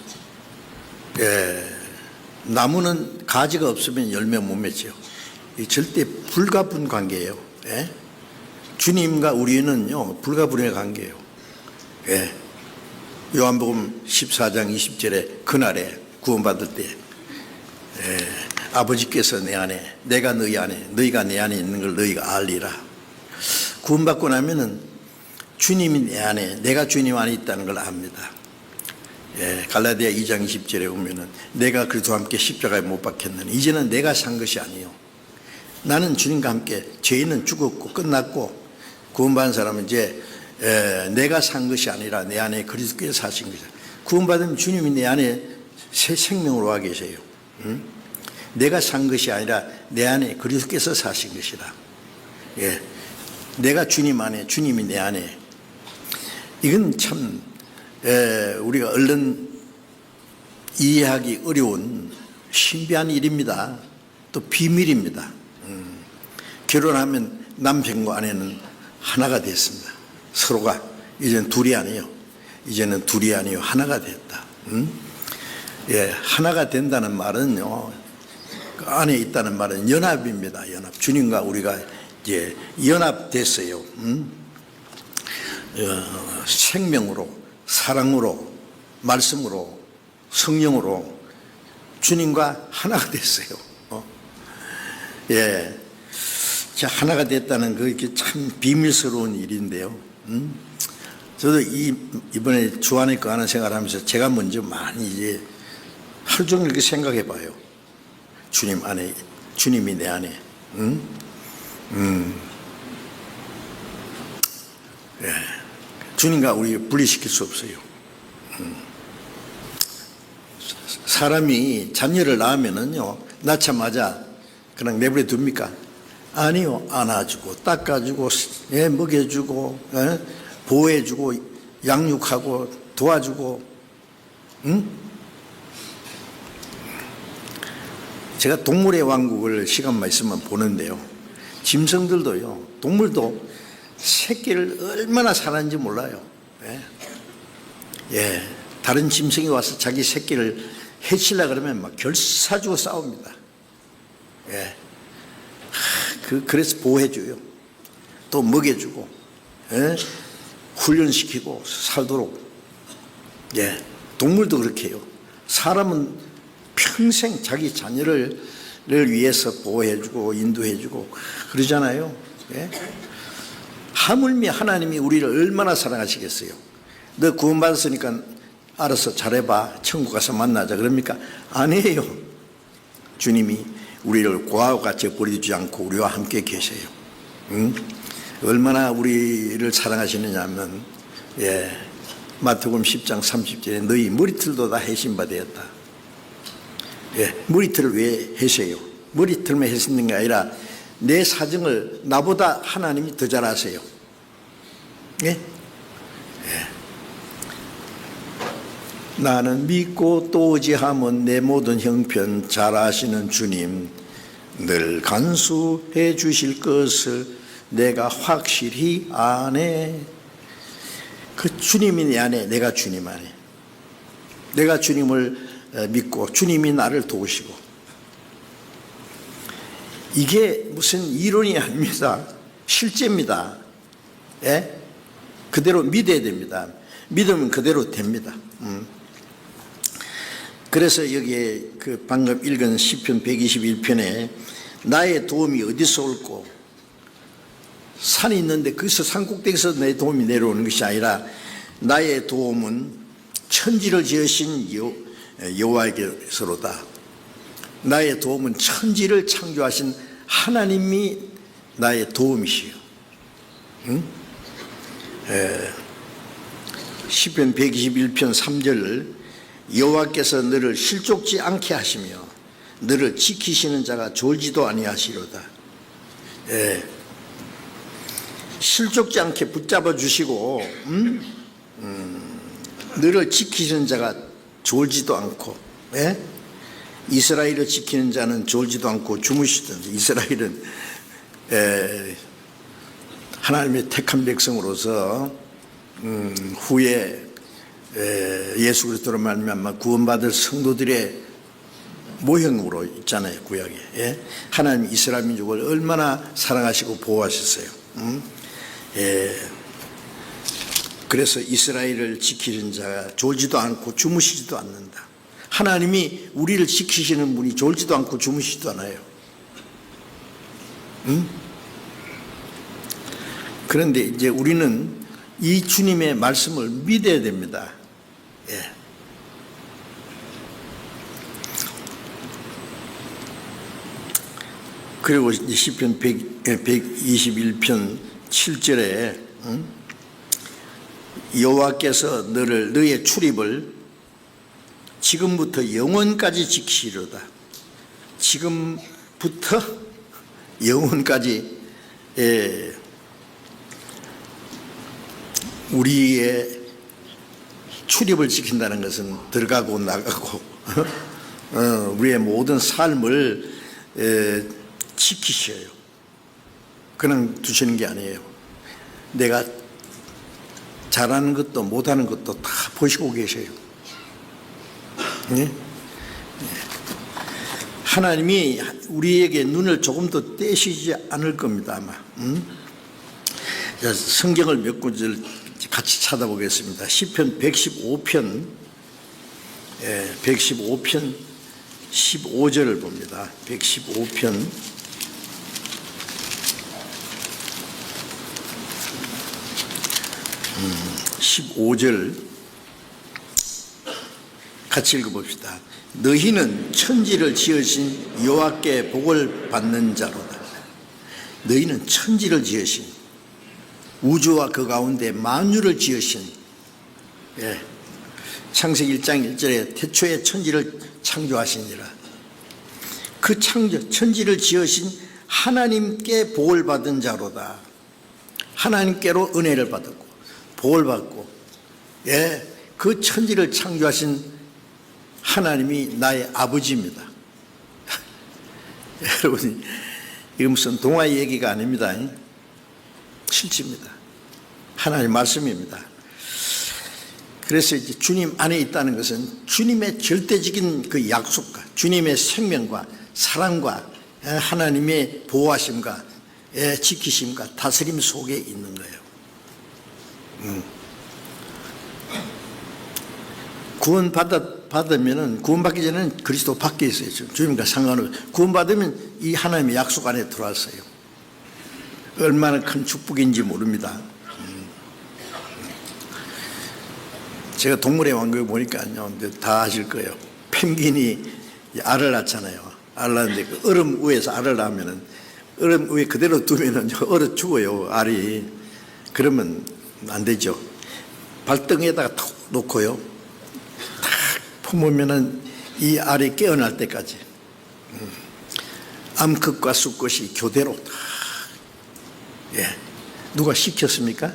나무는 가지가 없으면 열매 못 맺죠. 절대 불가분 관계예요. 주님과 우리는요 불가분의 관계예요. 요한복음 14장 20절에 그날에 구원받을 때 아버지께서 내 안에 내가 너희 안에 너희가 내 안에 있는 걸 너희가 알리라. 구원받고 나면은 주님이 내 안에 내가 주님 안에 있다는 걸 압니다. 갈라디아 2장 20절에 보면은 내가 그리스도와 함께 십자가에 못 박혔느니 이제는 내가 산 것이 아니요 나는 주님과 함께 죄인은 죽었고 끝났고 구원받은 사람은 이제 내가 산 것이 아니라 내 안에 그리스도께서 사신 것이다. 구원받으면 주님이 내 안에 새 생명으로 와 계세요. 내가 산 것이 아니라 내 안에 그리스도께서 사신 것이다. 내가 주님 안에 주님이 내 안에. 이건 참 우리가 얼른 이해하기 어려운 신비한 일입니다. 또 비밀입니다. 결혼하면 남편과 아내는 하나가 됐습니다. 서로가 이제는 둘이 아니에요. 이제는 둘이 아니요 하나가 됐다. 하나가 된다는 말은요, 그 안에 있다는 말은 연합입니다. 연합. 주님과 우리가 이제 연합됐어요. 생명으로, 사랑으로, 말씀으로, 성령으로 주님과 하나가 됐어요. 자, 하나가 됐다는 그게 참 비밀스러운 일인데요. 저도 이번에 주 안에 거하는 생활하면서 제가 먼저 많이 이제 하루 종일 이렇게 생각해 봐요. 주님 안에, 주님이 내 안에. 주님과 우리 분리시킬 수 없어요. 사람이 자녀를 낳으면은요, 낳자마자 그냥 내버려 둡니까? 아니요. 안아주고 닦아주고 먹여주고 보호해주고 양육하고 도와주고. 제가 동물의 왕국을 시간만 있으면 보는데요, 짐승들도요, 동물도 새끼를 얼마나 사랑하는지 몰라요. 다른 짐승이 와서 자기 새끼를 해치려고 그러면 막 결사주고 싸웁니다. 그래서 보호해줘요. 또 먹여주고, 훈련시키고 살도록. 동물도 그렇게 해요. 사람은 평생 자기 자녀를 위해서 보호해주고 인도해주고 그러잖아요. 하물며 하나님이 우리를 얼마나 사랑하시겠어요. 너 구원받았으니까 알아서 잘해봐, 천국 가서 만나자 그럽니까? 아니에요. 주님이 우리를 고아와 같이 버리지 않고 우리와 함께 계세요. 얼마나 우리를 사랑하시느냐 하면, 마태복음 10장 30절에 너희 머리털도 다 해신바 되었다. 머리털을 왜 해세요? 머리털만 해시는 게 아니라 내 사정을 나보다 하나님이 더 잘 아세요. 나는 믿고 또 의지하면 내 모든 형편 잘 아시는 주님 늘 간수해 주실 것을 내가 확실히 아네. 그 주님이 내 안에, 내가 주님 안에. 내가 주님을 믿고 주님이 나를 도우시고. 이게 무슨 이론이 아닙니다. 실제입니다. 예? 그대로 믿어야 됩니다. 믿으면 그대로 됩니다. 그래서 여기에 그 방금 읽은 시편 121편에 나의 도움이 어디서 올고, 산이 있는데 거기서 산꼭대기에서 내 도움이 내려오는 것이 아니라 나의 도움은 천지를 지으신 여호와께서로다. 나의 도움은 천지를 창조하신 하나님이 나의 도움이시요. 시편 121편 3절, 여호와께서 너를 실족지 않게 하시며 너를 지키시는 자가 졸지도 아니하시로다. 실족지 않게 붙잡아 주시고 너를 지키시는 자가 졸지도 않고, 이스라엘을 지키는 자는 졸지도 않고 주무시든지. 이스라엘은 하나님의 택한 백성으로서 후에 예수 그리스도로 말미암아 구원받을 성도들의 모형으로 있잖아요, 구약에. 하나님 이스라엘 민족을 얼마나 사랑하시고 보호하셨어요. 그래서 이스라엘을 지키는 자가 졸지도 않고 주무시지도 않는다. 하나님이 우리를 지키시는 분이 졸지도 않고 주무시지도 않아요. 그런데 이제 우리는 이 주님의 말씀을 믿어야 됩니다. 그리고 시편 121편 7절에 여호와께서 너의 출입을 지금부터 영원까지 지키시리로다. 지금부터 영원까지 우리의 출입을 지킨다는 것은 들어가고 나가고 우리의 모든 삶을 지키셔요. 그냥 두시는 게 아니에요. 내가 잘하는 것도 못하는 것도 다 보시고 계셔요. 네? 하나님이 우리에게 눈을 조금 더 떼시지 않을 겁니다, 아마. 자, 성경을 몇 구절 같이 찾아보겠습니다. 시편 115편 115편 15절을 봅니다. 115편 15절 같이 읽어봅시다. 너희는 천지를 지으신 여호와께 복을 받는 자로다. 너희는 천지를 지으신, 우주와 그 가운데 만유를 지으신, 창세기 1장 1절에 태초에 천지를 창조하시니라. 그 천지를 지으신 하나님께 복을 받은 자로다. 하나님께로 은혜를 받았고 복을 받고, 그 천지를 창조하신 하나님이 나의 아버지입니다. 여러분, 이거 무슨 동화 얘기가 아닙니다. 실제입니다. 하나님 말씀입니다. 그래서 이제 주님 안에 있다는 것은 주님의 절대적인 그 약속과 주님의 생명과 사랑과 하나님의 보호하심과 지키심과 다스림 속에 있는 거예요. 구원받으면은, 구원받기 전에는 그리스도 밖에 있어요. 주님과 상관없이. 구원받으면 이 하나님의 약속 안에 들어왔어요. 얼마나 큰 축복인지 모릅니다. 제가 동물의 왕국에 보니까요, 다 아실 거예요. 펭귄이 알을 낳잖아요. 알을 낳는데 그 얼음 위에서 알을 낳으면은, 얼음 위에 그대로 두면은 얼어 죽어요, 알이. 그러면 안 되죠. 발등에다가 탁 놓고요, 탁 품으면은 이 알이 깨어날 때까지 암컷과 수컷이 교대로 탁. 누가 시켰습니까?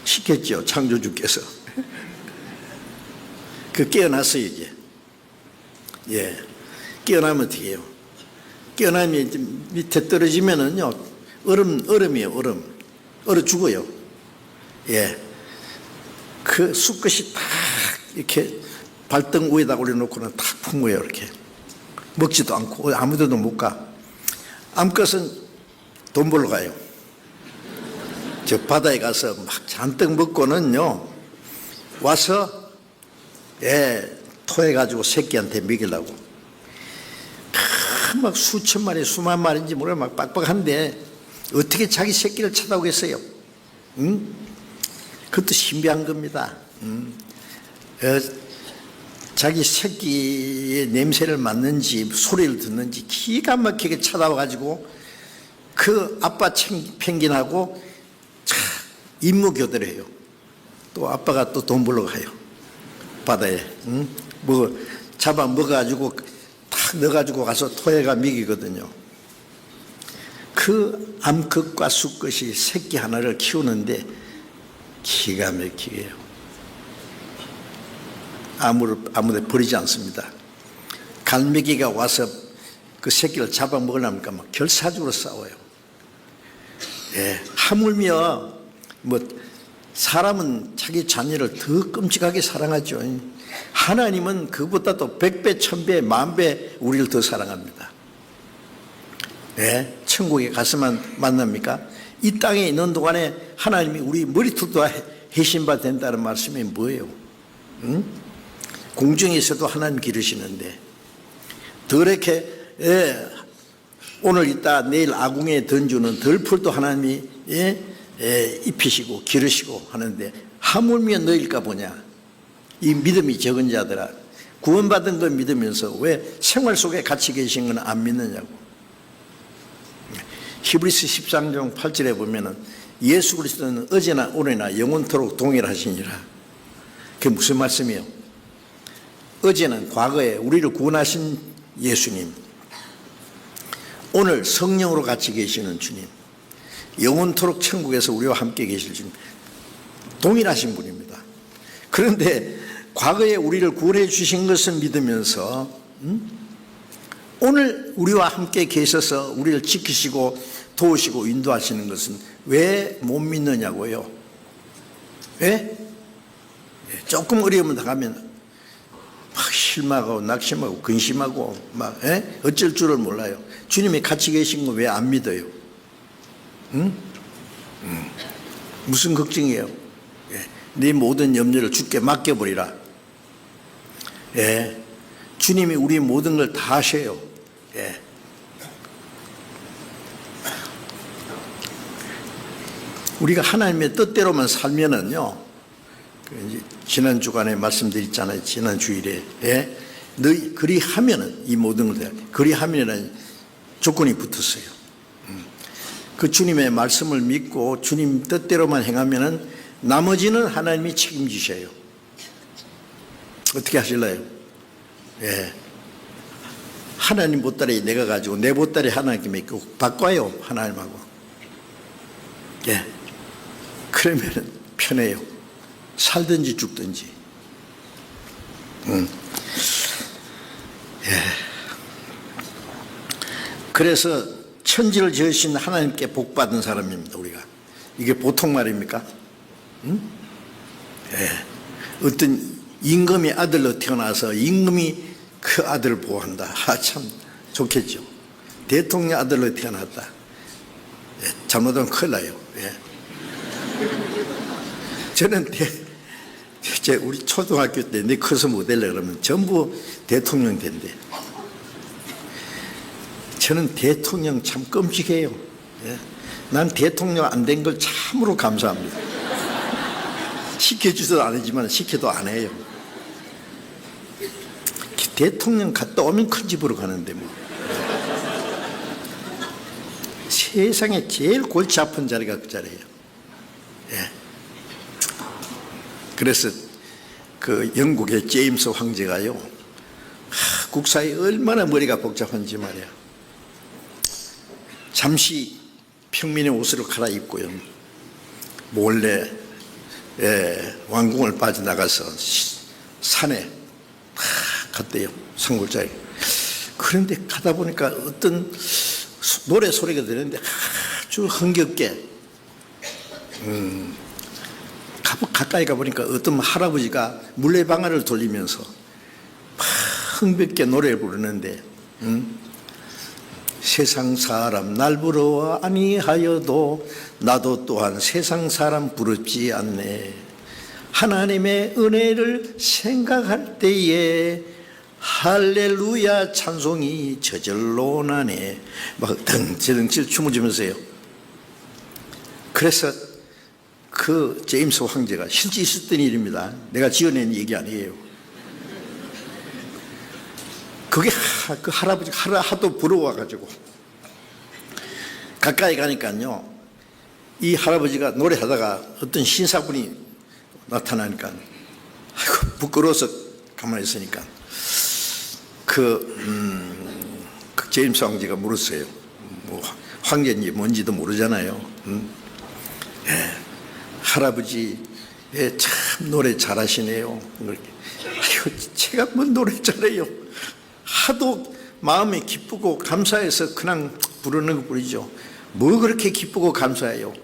시켰죠, 창조주께서. 그 깨어났어요, 이제. 깨어나면 어떻게 해요? 깨어나면 이제 밑에 떨어지면은요, 얼음이에요, 얼음. 얼어 죽어요. 예. 그 수컷이 딱 이렇게 발등 위에다 올려놓고는 탁 푼 거예요, 이렇게. 먹지도 않고, 아무 데도 못 가. 암컷은 돈 벌러 가요. 저 바다에 가서 막 잔뜩 먹고는요, 와서, 예, 토해가지고 새끼한테 먹이려고. 막 수천 마리, 수만 마리인지 모르겠어. 막 빡빡한데, 어떻게 자기 새끼를 찾아오겠어요? 응? 그것도 신비한 겁니다. 자기 새끼의 냄새를 맡는지 소리를 듣는지 기가 막히게 찾아와가지고 그 아빠 펭귄하고 임무교대를 해요. 또 아빠가 또 돈 벌러 가요. 바다에. 뭐 잡아 먹어가지고 탁 넣어가지고 가서 토해가 먹이거든요. 그 암컷과 수컷이 새끼 하나를 키우는데 기가 막히게 해요. 아무데 버리지 않습니다. 갈매기가 와서 그 새끼를 잡아먹으려니까 막 결사적으로 싸워요. 예, 하물며 뭐 사람은 자기 자녀를 더 끔찍하게 사랑하죠. 하나님은 그보다도 100배, 1000배, 10,000배 우리를 더 사랑합니다. 예, 천국에 가서만 만납니까? 이 땅에 있는 동안에 하나님이 우리 머리털도 해신바 된다는 말씀이 뭐예요? 응? 공중에서도 하나님 기르시는데 더럽게, 예, 오늘 있다 내일 아궁이에 던주는 덜풀도 하나님이, 예, 입히시고 기르시고 하는데 하물며 너일까 보냐. 이 믿음이 적은 자들아, 구원받은 걸 믿으면서 왜 생활 속에 같이 계신 건 안 믿느냐고. 히브리서 13장 8절에 보면은 예수 그리스도는 어제나 오늘이나 영원토록 동일하시니라. 그게 무슨 말씀이에요? 어제는 과거에 우리를 구원하신 예수님, 오늘 성령으로 같이 계시는 주님, 영원토록 천국에서 우리와 함께 계실 주님, 동일하신 분입니다. 그런데 과거에 우리를 구원해 주신 것을 믿으면서 오늘 우리와 함께 계셔서 우리를 지키시고 도우시고 인도하시는 것은 왜 못 믿느냐고요. 왜? 조금 어려움을 당하면 막 실망하고 낙심하고 근심하고 막, 어쩔 줄을 몰라요. 주님이 같이 계신 거 왜 안 믿어요? 응? 무슨 걱정이에요? 네 모든 염려를 주께 맡겨버리라. 예, 주님이 우리 모든 걸 다 하셔요. 예. 우리가 하나님의 뜻대로만 살면은요, 지난 주간에 말씀드렸잖아요. 지난 주일에, 예, 너희 그리 하면은 이 모든 걸 그리 하면은 조건이 붙었어요. 그 주님의 말씀을 믿고 주님 뜻대로만 행하면은 나머지는 하나님이 책임지셔요. 어떻게 하실래요? 예. 하나님 보따리 내가 가지고 내 보따리 하나님께 있고 바꿔요, 하나님하고. 예. 그러면 편해요. 살든지 죽든지. 예. 그래서 천지를 지으신 하나님께 복받은 사람입니다, 우리가. 이게 보통 말입니까? 예. 어떤 임금의 아들로 태어나서 임금이 그 아들을 보호한다. 참 좋겠죠. 대통령 아들로 태어났다. 예. 잘못하면 큰일 나요. 예. 저는 우리 초등학교 때 내 커서 뭐 될래 그러면 전부 대통령 된대. 저는 대통령 참 끔찍해요. 예. 난 대통령 안 된 걸 참으로 감사합니다. 시켜주지도 않지만 시켜도 안 해요. 대통령 갔다 오면 큰 집으로 가는데 뭐. 세상에 제일 골치 아픈 자리가 그 자리예요. 예. 그래서 그 영국의 제임스 황제가요, 국사에 얼마나 머리가 복잡한지 말이야. 잠시 평민의 옷을 갈아입고요, 몰래, 예, 왕궁을 빠져나가서 산에 갔대요, 산골짜기. 그런데 가다 보니까 어떤 노래 소리가 들리는데 아주 아주 흥겹게 가까이 가보니까 어떤 할아버지가 물레방아를 돌리면서 흥겹게 노래를 부르는데 세상 사람 날 부러워 아니하여도 나도 또한 세상 사람 부럽지 않네. 하나님의 은혜를 생각할 때에 할렐루야 찬송이 저절로 나네. 막 덩치덩치 춤을 추면서요. 그래서 그 제임스 황제가 실제 있었던 일입니다. 내가 지어낸 얘기 아니에요. 그게 그 할아버지가 하도 부러워가지고 가까이 가니까요, 이 할아버지가 노래하다가 어떤 신사분이 나타나니까 아이고 부끄러워서 가만히 있으니까 그 제임스 황제가 물었어요. 뭐 황제인지 뭔지도 모르잖아요. 예, 할아버지, 예, 참 노래 잘하시네요. 아이고 제가 뭔 노래 잘해요. 하도 마음이 기쁘고 감사해서 그냥 부르는 것뿐이죠. 뭐 그렇게 기쁘고 감사해요.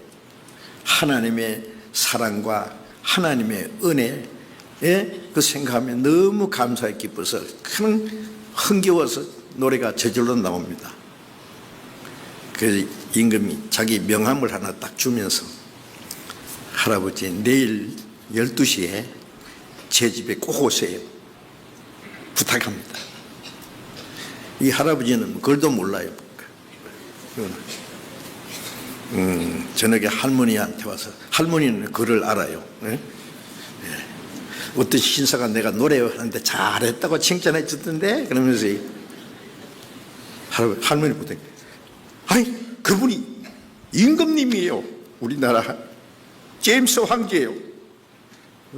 하나님의 사랑과 하나님의 은혜에 그 생각하면 너무 감사해 기뻐서 그냥 흥겨워서 노래가 저절로 나옵니다. 그래서 임금이 자기 명함을 하나 딱 주면서 할아버지 내일 12시에 제 집에 꼭 오세요. 부탁합니다. 이 할아버지는 그걸도 몰라요. 저녁에 할머니한테 와서, 할머니는 그걸 알아요. 네? 네. 어떤 신사가 내가 노래하는데 잘했다고 칭찬해 주던데 그러면서 할머니 보더니 아니 그분이 임금님이에요. 우리나라 제임스 황제예요.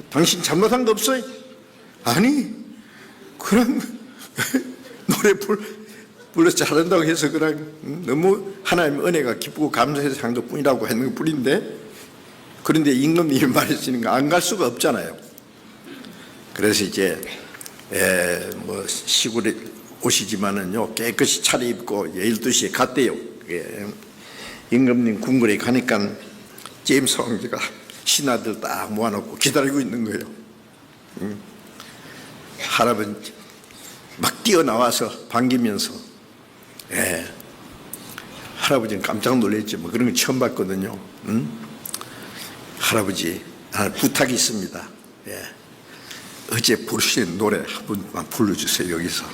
당신 잘못한 거 없어요? 아니 그냥 노래 불러 잘한다고 해서 그냥 너무 하나님의 은혜가 기쁘고 감사해서 한 것뿐이라고 했는 것뿐인데, 그런데 임금님이 말했으니까 안 갈 수가 없잖아요. 그래서 이제 뭐 시골에 오시지만은요 깨끗이 차려입고 12시에 갔대요. 임금님 궁궐에 가니까 제임스 황제가 신하들 딱 모아놓고 기다리고 있는 거예요. 할아버지 막 뛰어나와서 반기면서, 할아버지는 깜짝 놀랐지. 뭐 그런 거 처음 봤거든요. 할아버지 하나 부탁이 있습니다. 어제 부르신 노래 한 번만 불러주세요. 여기서.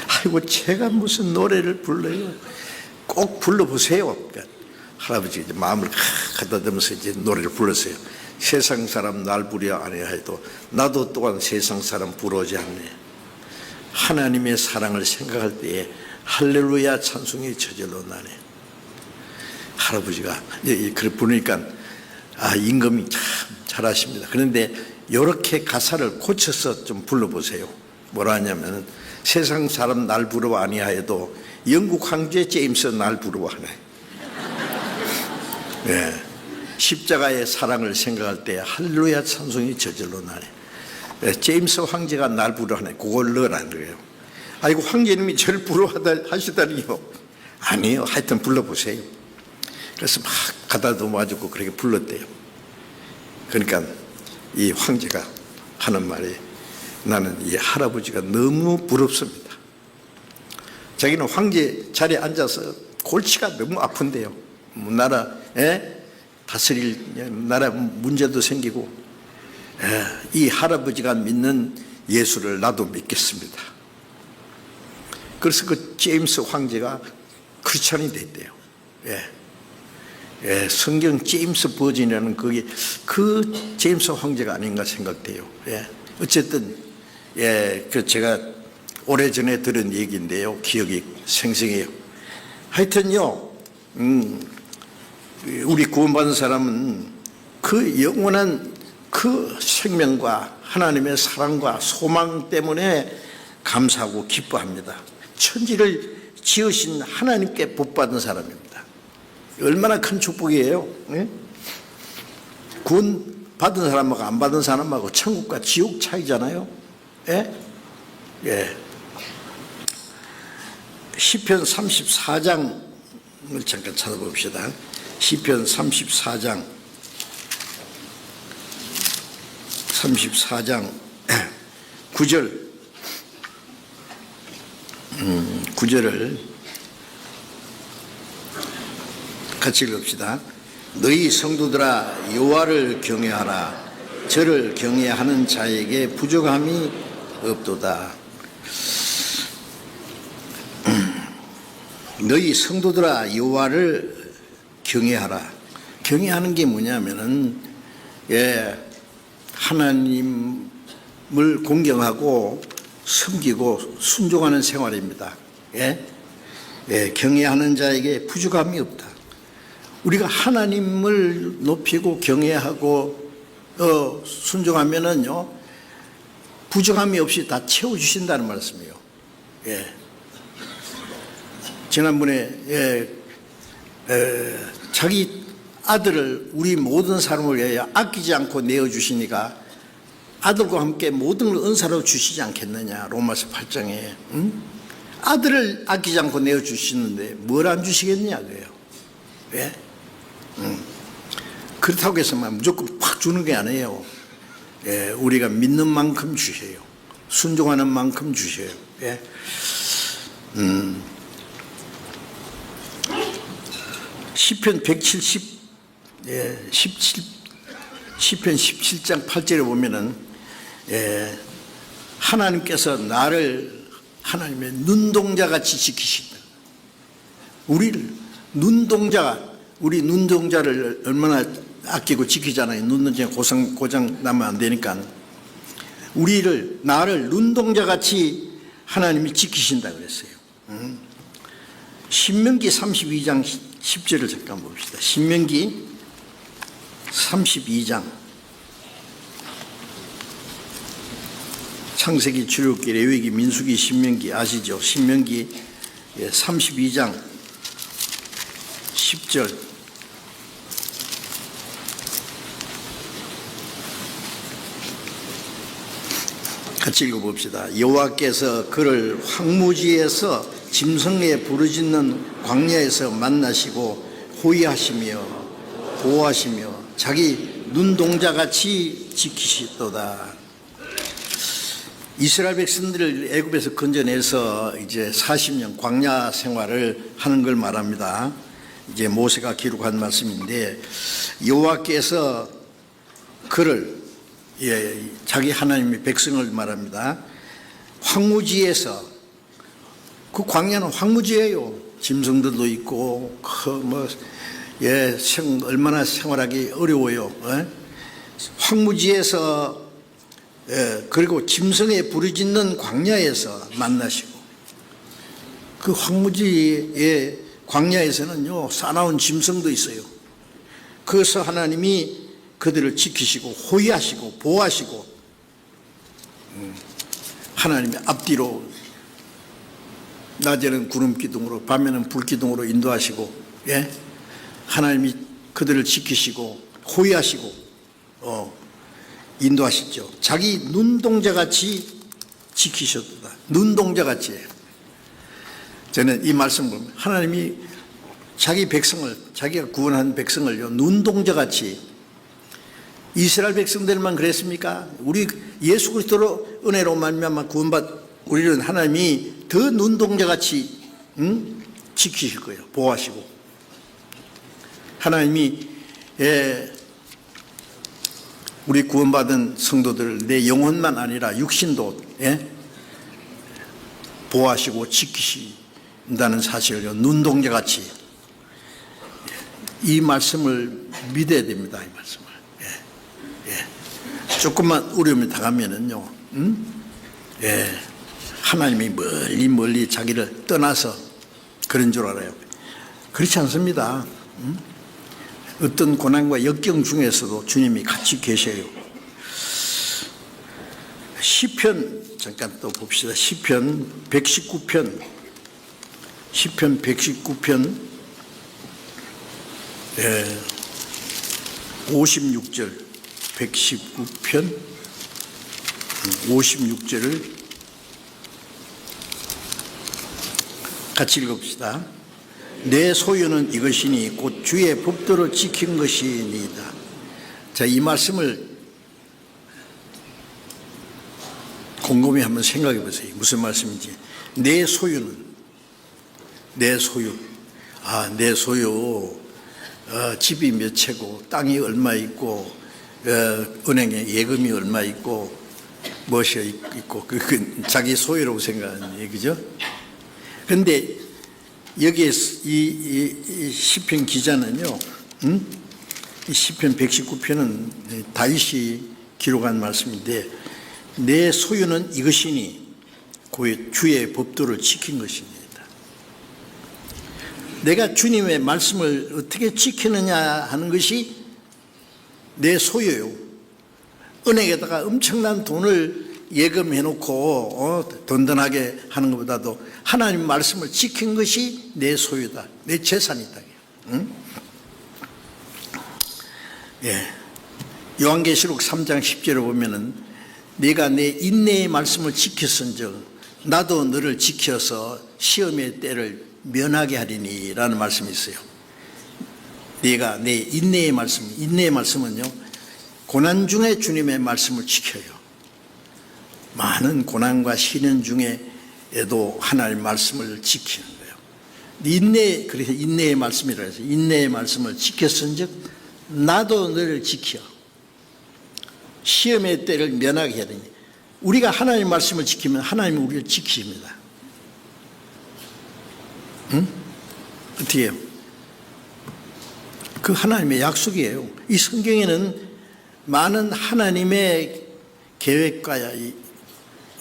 아이고 제가 무슨 노래를 불러요. 꼭 불러보세요. 그러니까 할아버지가 이제 마음을 가다듬으면서 이제 노래를 불렀어요. 세상 사람 날 부려 아니하여도 나도 또한 세상 사람 부러워지 않네. 하나님의 사랑을 생각할 때에 할렐루야 찬송이 저절로 나네. 할아버지가 그걸 부르니까 임금이 참 잘하십니다. 그런데 이렇게 가사를 고쳐서 좀 불러보세요. 뭐라 하냐면 세상 사람 날 부러워 아니하여도 영국 황제 제임스 날 부러워하네. 네. 십자가의 사랑을 생각할 때 할렐루야 찬송이 저절로 나네. 제임스 황제가 날 부러워하네. 그걸 넣으라는 거예요. 아이고 황제님이 저를 부러워하시다니요. 아니에요. 하여튼 불러보세요. 그래서 막 가다듬어가지고 그렇게 불렀대요. 그러니까 이 황제가 하는 말이, 나는 이 할아버지가 너무 부럽습니다. 자기는 황제 자리에 앉아서 골치가 너무 아픈데요. 나라 다스릴 나라 문제도 생기고, 이 할아버지가 믿는 예수를 나도 믿겠습니다. 그래서 그 제임스 황제가 크리스찬이 됐대요. 성경 제임스 버전이라는 그게 그 제임스 황제가 아닌가 생각돼요. 어쨌든 그 제가 오래전에 들은 얘기인데요, 기억이 생생해요. 하여튼요, 우리 구원받은 사람은 그 영원한 그 생명과 하나님의 사랑과 소망 때문에 감사하고 기뻐합니다. 천지를 지으신 하나님께 복받은 사람입니다. 얼마나 큰 축복이에요. 구원 받은 사람하고 안 받은 사람하고 천국과 지옥 차이잖아요. 시편 34장을 잠깐 찾아봅시다. 시편 34장 9절 9절을 같이 읽읍시다. 너희 성도들아 여호와를 경외하라. 저를 경외하는 자에게 부족함이 없도다. 너희 성도들아 여호와를 경외하라. 경외하는 게 뭐냐면은 하나님을 공경하고 섬기고 순종하는 생활입니다. 경외하는 자에게 부족함이 없다. 우리가 하나님을 높이고 경외하고 순종하면은요 부족함이 없이 다 채워주신다는 말씀이에요. 지난번에 자기 아들을 우리 모든 사람을 위하여 아끼지 않고 내어주시니까 아들과 함께 모든 걸 은사로 주시지 않겠느냐. 로마서 8장에 아들을 아끼지 않고 내어주시는데 뭘 안 주시겠냐 그래요. 왜? 그렇다고 해서만 무조건 확 주는 게 아니에요. 우리가 믿는 만큼 주셔요. 순종하는 만큼 주셔요. 시편 17장 8절에 보면은 하나님께서 나를 하나님의 눈동자같이 지키신다. 우리를 우리 눈동자를 얼마나 아끼고 지키잖아요. 눈동자 고장 나면 안 되니까. 나를 눈동자같이 하나님이 지키신다 그랬어요. 신명기 32장 10절을 잠깐 봅시다. 신명기 32장 창세기, 출애굽기, 레위기, 민수기, 신명기 아시죠? 신명기 32장 10절 같이 읽어봅시다. 여호와께서 그를 황무지에서 짐승에 부르짖는 광야에서 만나시고 호위하시며 보호하시며 자기 눈동자같이 지키시도다. 이스라엘 백성들을 애굽에서 건져내서 이제 40년 광야 생활을 하는 걸 말합니다. 이제 모세가 기록한 말씀인데 여호와께서 그를 자기 하나님의 백성을 말합니다. 황무지에서 그 광야는 황무지예요. 짐승들도 있고 얼마나 생활하기 어려워요. 황무지에서 그리고 짐승에 부르짖는 광야에서 만나시고 그 황무지의 광야에서는요 사나운 짐승도 있어요. 그래서 하나님이 그들을 지키시고 호위하시고 보호하시고 하나님의 앞뒤로 낮에는 구름 기둥으로 밤에는 불 기둥으로 인도하시고 하나님이 그들을 지키시고 호위하시고 인도하시죠. 자기 눈동자같이 지키셨다. 눈동자같이. 저는 이 말씀 보면 하나님이 자기 백성을 자기가 구원한 백성을요 눈동자같이. 이스라엘 백성들만 그랬습니까? 우리 예수 그리스도로 은혜로 말미암아 구원받 우리는 하나님이 더 눈동자같이 지키실 거예요. 보호하시고 하나님이 우리 구원받은 성도들 내 영혼만 아니라 육신도 보호하시고 지키신다는 사실을 눈동자같이 이 말씀을 믿어야 됩니다. 이 말씀을. 조금만 어려움이 다가면은요, 하나님이 멀리 자기를 떠나서 그런 줄 알아요. 그렇지 않습니다. 어떤 고난과 역경 중에서도 주님이 같이 계셔요. 시편 잠깐 또 봅시다. 시편 119편 56절 119편 56절을 같이 읽어봅시다. 내 소유는 이것이니 곧 주의 법도를 지킨 것이니이다. 자, 이 말씀을 곰곰이 한번 생각해 보세요. 무슨 말씀인지. 내 소유는, 내 소유. 내 소유. 집이 몇 채고, 땅이 얼마 있고, 은행에 예금이 얼마 있고, 무엇이 있고, 그건 자기 소유라고 생각하는 얘기죠. 그런데 여기에 이 시편 기자는요, 이 시편 119편은 다윗이 기록한 말씀인데, 내 소유는 이것이니 그 주의 법도를 지킨 것입니다. 내가 주님의 말씀을 어떻게 지키느냐 하는 것이 내 소유요. 은행에다가 엄청난 돈을 예금해 놓고 든든하게 하는 것보다도 하나님 말씀을 지킨 것이 내 소유다, 내 재산이다. 응? 예. 요한계시록 3장 10절에 보면은 네가 내 인내의 말씀을 지켰은즉 나도 너를 지켜서 시험의 때를 면하게 하리니 라는 말씀이 있어요. 네가 내 인내의 말씀, 인내의 말씀은요, 고난 중에 주님의 말씀을 지켜요. 많은 고난과 시련 중에도 하나님의 말씀을 지키는 거예요. 인내, 그래서 인내의 말씀이라 해서 인내의 말씀을 지켰은즉 나도 너를 지켜 시험의 때를 면하게 해야 되니, 우리가 하나님의 말씀을 지키면 하나님은 우리를 지키십니다. 응? 어떻게 해요? 그 하나님의 약속이에요. 이 성경에는 많은 하나님의 계획과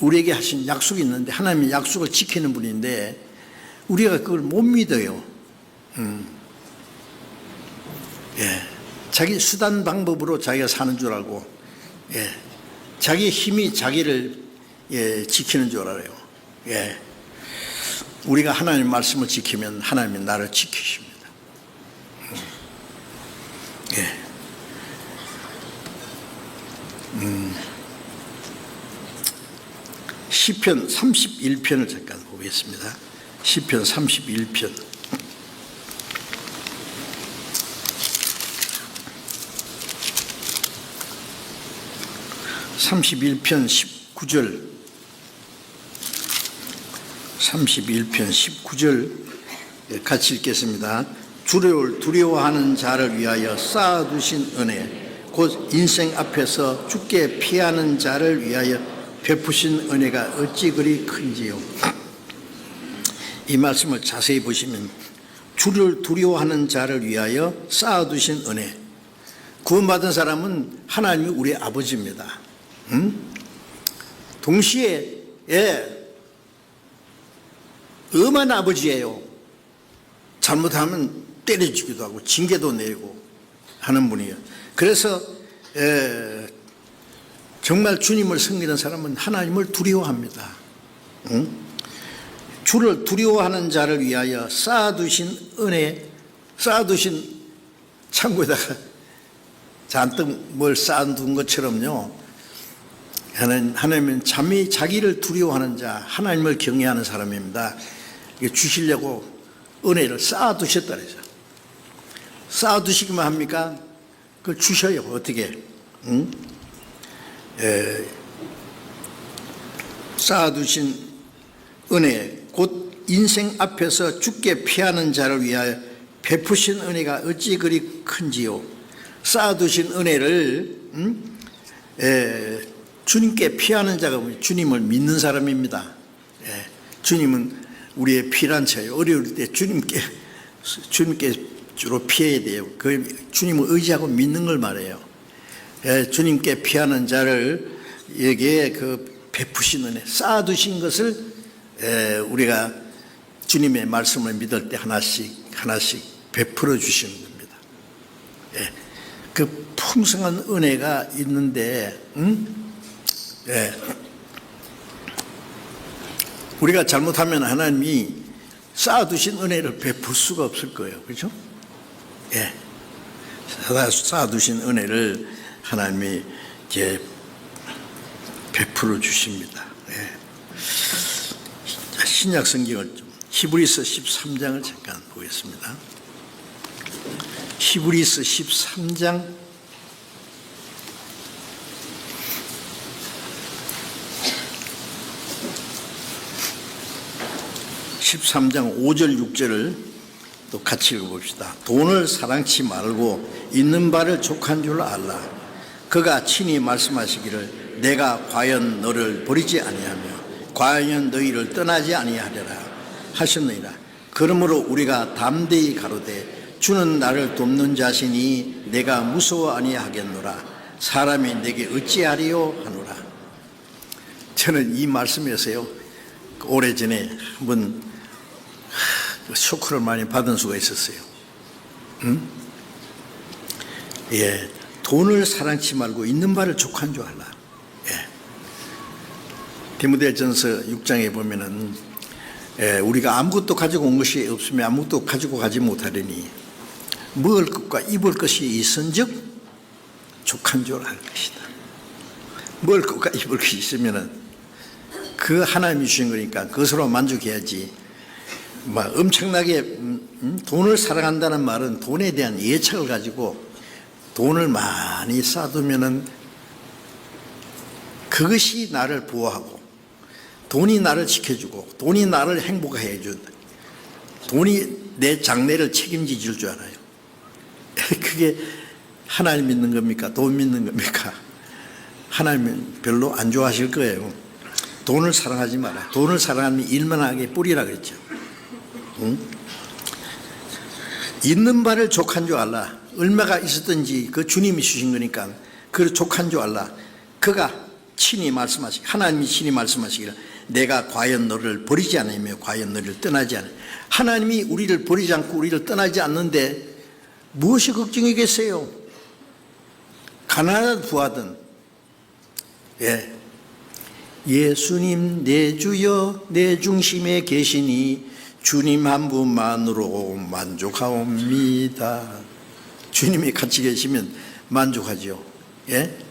우리에게 하신 약속이 있는데, 하나님의 약속을 지키는 분인데 우리가 그걸 못 믿어요. 예. 자기 수단 방법으로 자기가 사는 줄 알고, 예. 자기 힘이 자기를 지키는 줄 알아요. 예. 우리가 하나님 말씀을 지키면 하나님이 나를 지키십니다. 예. 시편 31편을 잠깐 보겠습니다. 시편 31편. 31편 19절, 31편 19절 같이 읽겠습니다. 주를 두려워하는 자를 위하여 쌓아두신 은혜, 곧 인생 앞에서 죽게 피하는 자를 위하여 베푸신 은혜가 어찌 그리 큰지요. 이 말씀을 자세히 보시면 주를 두려워하는 자를 위하여 쌓아두신 은혜, 구원받은 사람은 하나님이 우리 아버지입니다. 동시에 엄한 아버지예요. 잘못하면 때려주기도 하고 징계도 내리고 하는 분이에요. 그래서 정말 주님을 섬기는 사람은 하나님을 두려워합니다. 주를 두려워하는 자를 위하여 쌓아두신 은혜, 쌓아두신 창고에다가 잔뜩 뭘 쌓아둔 것처럼요, 하나님은 잠이 자기를 두려워하는 자, 하나님을 경외하는 사람입니다. 주시려고 은혜를 쌓아두셨다 그래서. 쌓아두시기만 합니까? 그걸 주셔요. 어떻게? 쌓아두신 은혜, 곧 인생 앞에서 죽게 피하는 자를 위하여 베푸신 은혜가 어찌 그리 큰지요. 쌓아두신 은혜를 주님께 피하는 자가 주님을 믿는 사람입니다. 주님은 우리의 피난처예요. 어려울 때 주님께 주로 피해야 돼요. 그 주님을 의지하고 믿는 걸 말해요. 주님께 피하는 자를 여기에 그 베푸신 은혜, 쌓아두신 것을 우리가 주님의 말씀을 믿을 때 하나씩 베풀어 주시는 겁니다. 그 풍성한 은혜가 있는데, 우리가 잘못하면 하나님이 쌓아두신 은혜를 베풀 수가 없을 거예요. 그렇죠? 쌓아두신 은혜를 하나님이 이렇게 베풀어 주십니다. 신약 성경을 좀 히브리서 13장을 잠깐 보겠습니다. 히브리서 13장 5절 6절을 또 같이 읽어봅시다. 돈을 사랑치 말고 있는 바를 족한 줄 알라. 그가 친히 말씀하시기를 내가 과연 너를 버리지 아니하며 과연 너희를 떠나지 아니하리라 하셨느니라. 그러므로 우리가 담대히 가로되 주는 나를 돕는 자시니 내가 무서워 아니하겠노라. 사람이 내게 어찌하리요 하노라. 저는 이 말씀에서요, 오래전에 한번 쇼크를 많이 받은 수가 있었어요. 예, 돈을 사랑치 말고 있는 바를 족한 줄 알라. 예. 디모데전서 6장에 보면은 우리가 아무것도 가지고 온 것이 없으면 아무것도 가지고 가지 못하리니 먹을 것과 입을 것이 있은즉 족한 줄 알 것이다. 먹을 것과 입을 것이 있으면은 그 하나님이 주신 거니까 그것으로 만족해야지. 막 엄청나게 돈을 사랑한다는 말은 돈에 대한 예측을 가지고 돈을 많이 쌓아두면은 그것이 나를 보호하고 돈이 나를 지켜주고 돈이 나를 행복하게 해준다. 돈이 내 장래를 책임질 줄 알아요. 그게 하나님 믿는 겁니까? 돈 믿는 겁니까? 하나님은 별로 안 좋아하실 거예요. 돈을 사랑하지 마라. 돈을 사랑하면 일만하게 뿌리라 그랬죠. 있는 바를 족한 줄 알라. 얼마가 있었든지 그 주님이 주신 거니까 그걸 족한 줄 알라. 그가 친히 하나님이 친히 말씀하시기를 내가 과연 너를 버리지 않으며 과연 너를 떠나지 않으며. 하나님이 우리를 버리지 않고 우리를 떠나지 않는데 무엇이 걱정이겠어요? 가난하든 부하든. 예. 예수님 내 주여 내 중심에 계시니 주님 한 분만으로 만족하옵니다. 주님이 같이 계시면 만족하죠. 예?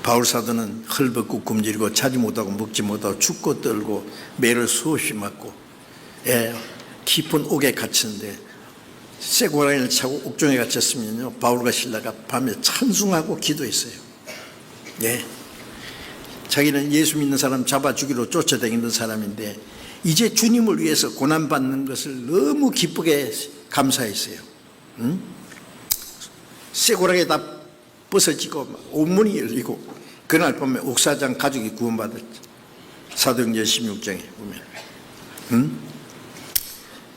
바울 사도는 헐벗고 굶주리고 자지 못하고 먹지 못하고 죽고 떨고 매를 수없이 맞고, 예, 깊은 옥에 갇혔는데 쇠고라니를 차고 옥중에 갇혔으면요, 바울과 실라가 밤에 찬송하고 기도했어요. 예. 자기는 예수 믿는 사람 잡아 죽이러 쫓아다니는 사람인데 이제 주님을 위해서 고난받는 것을 너무 기쁘게 감사했어요. 쇠고락에 다 벗어지고 온문이 열리고 그날 보면 옥사장 가족이 구원받았죠. 사도행전 16장에 보면.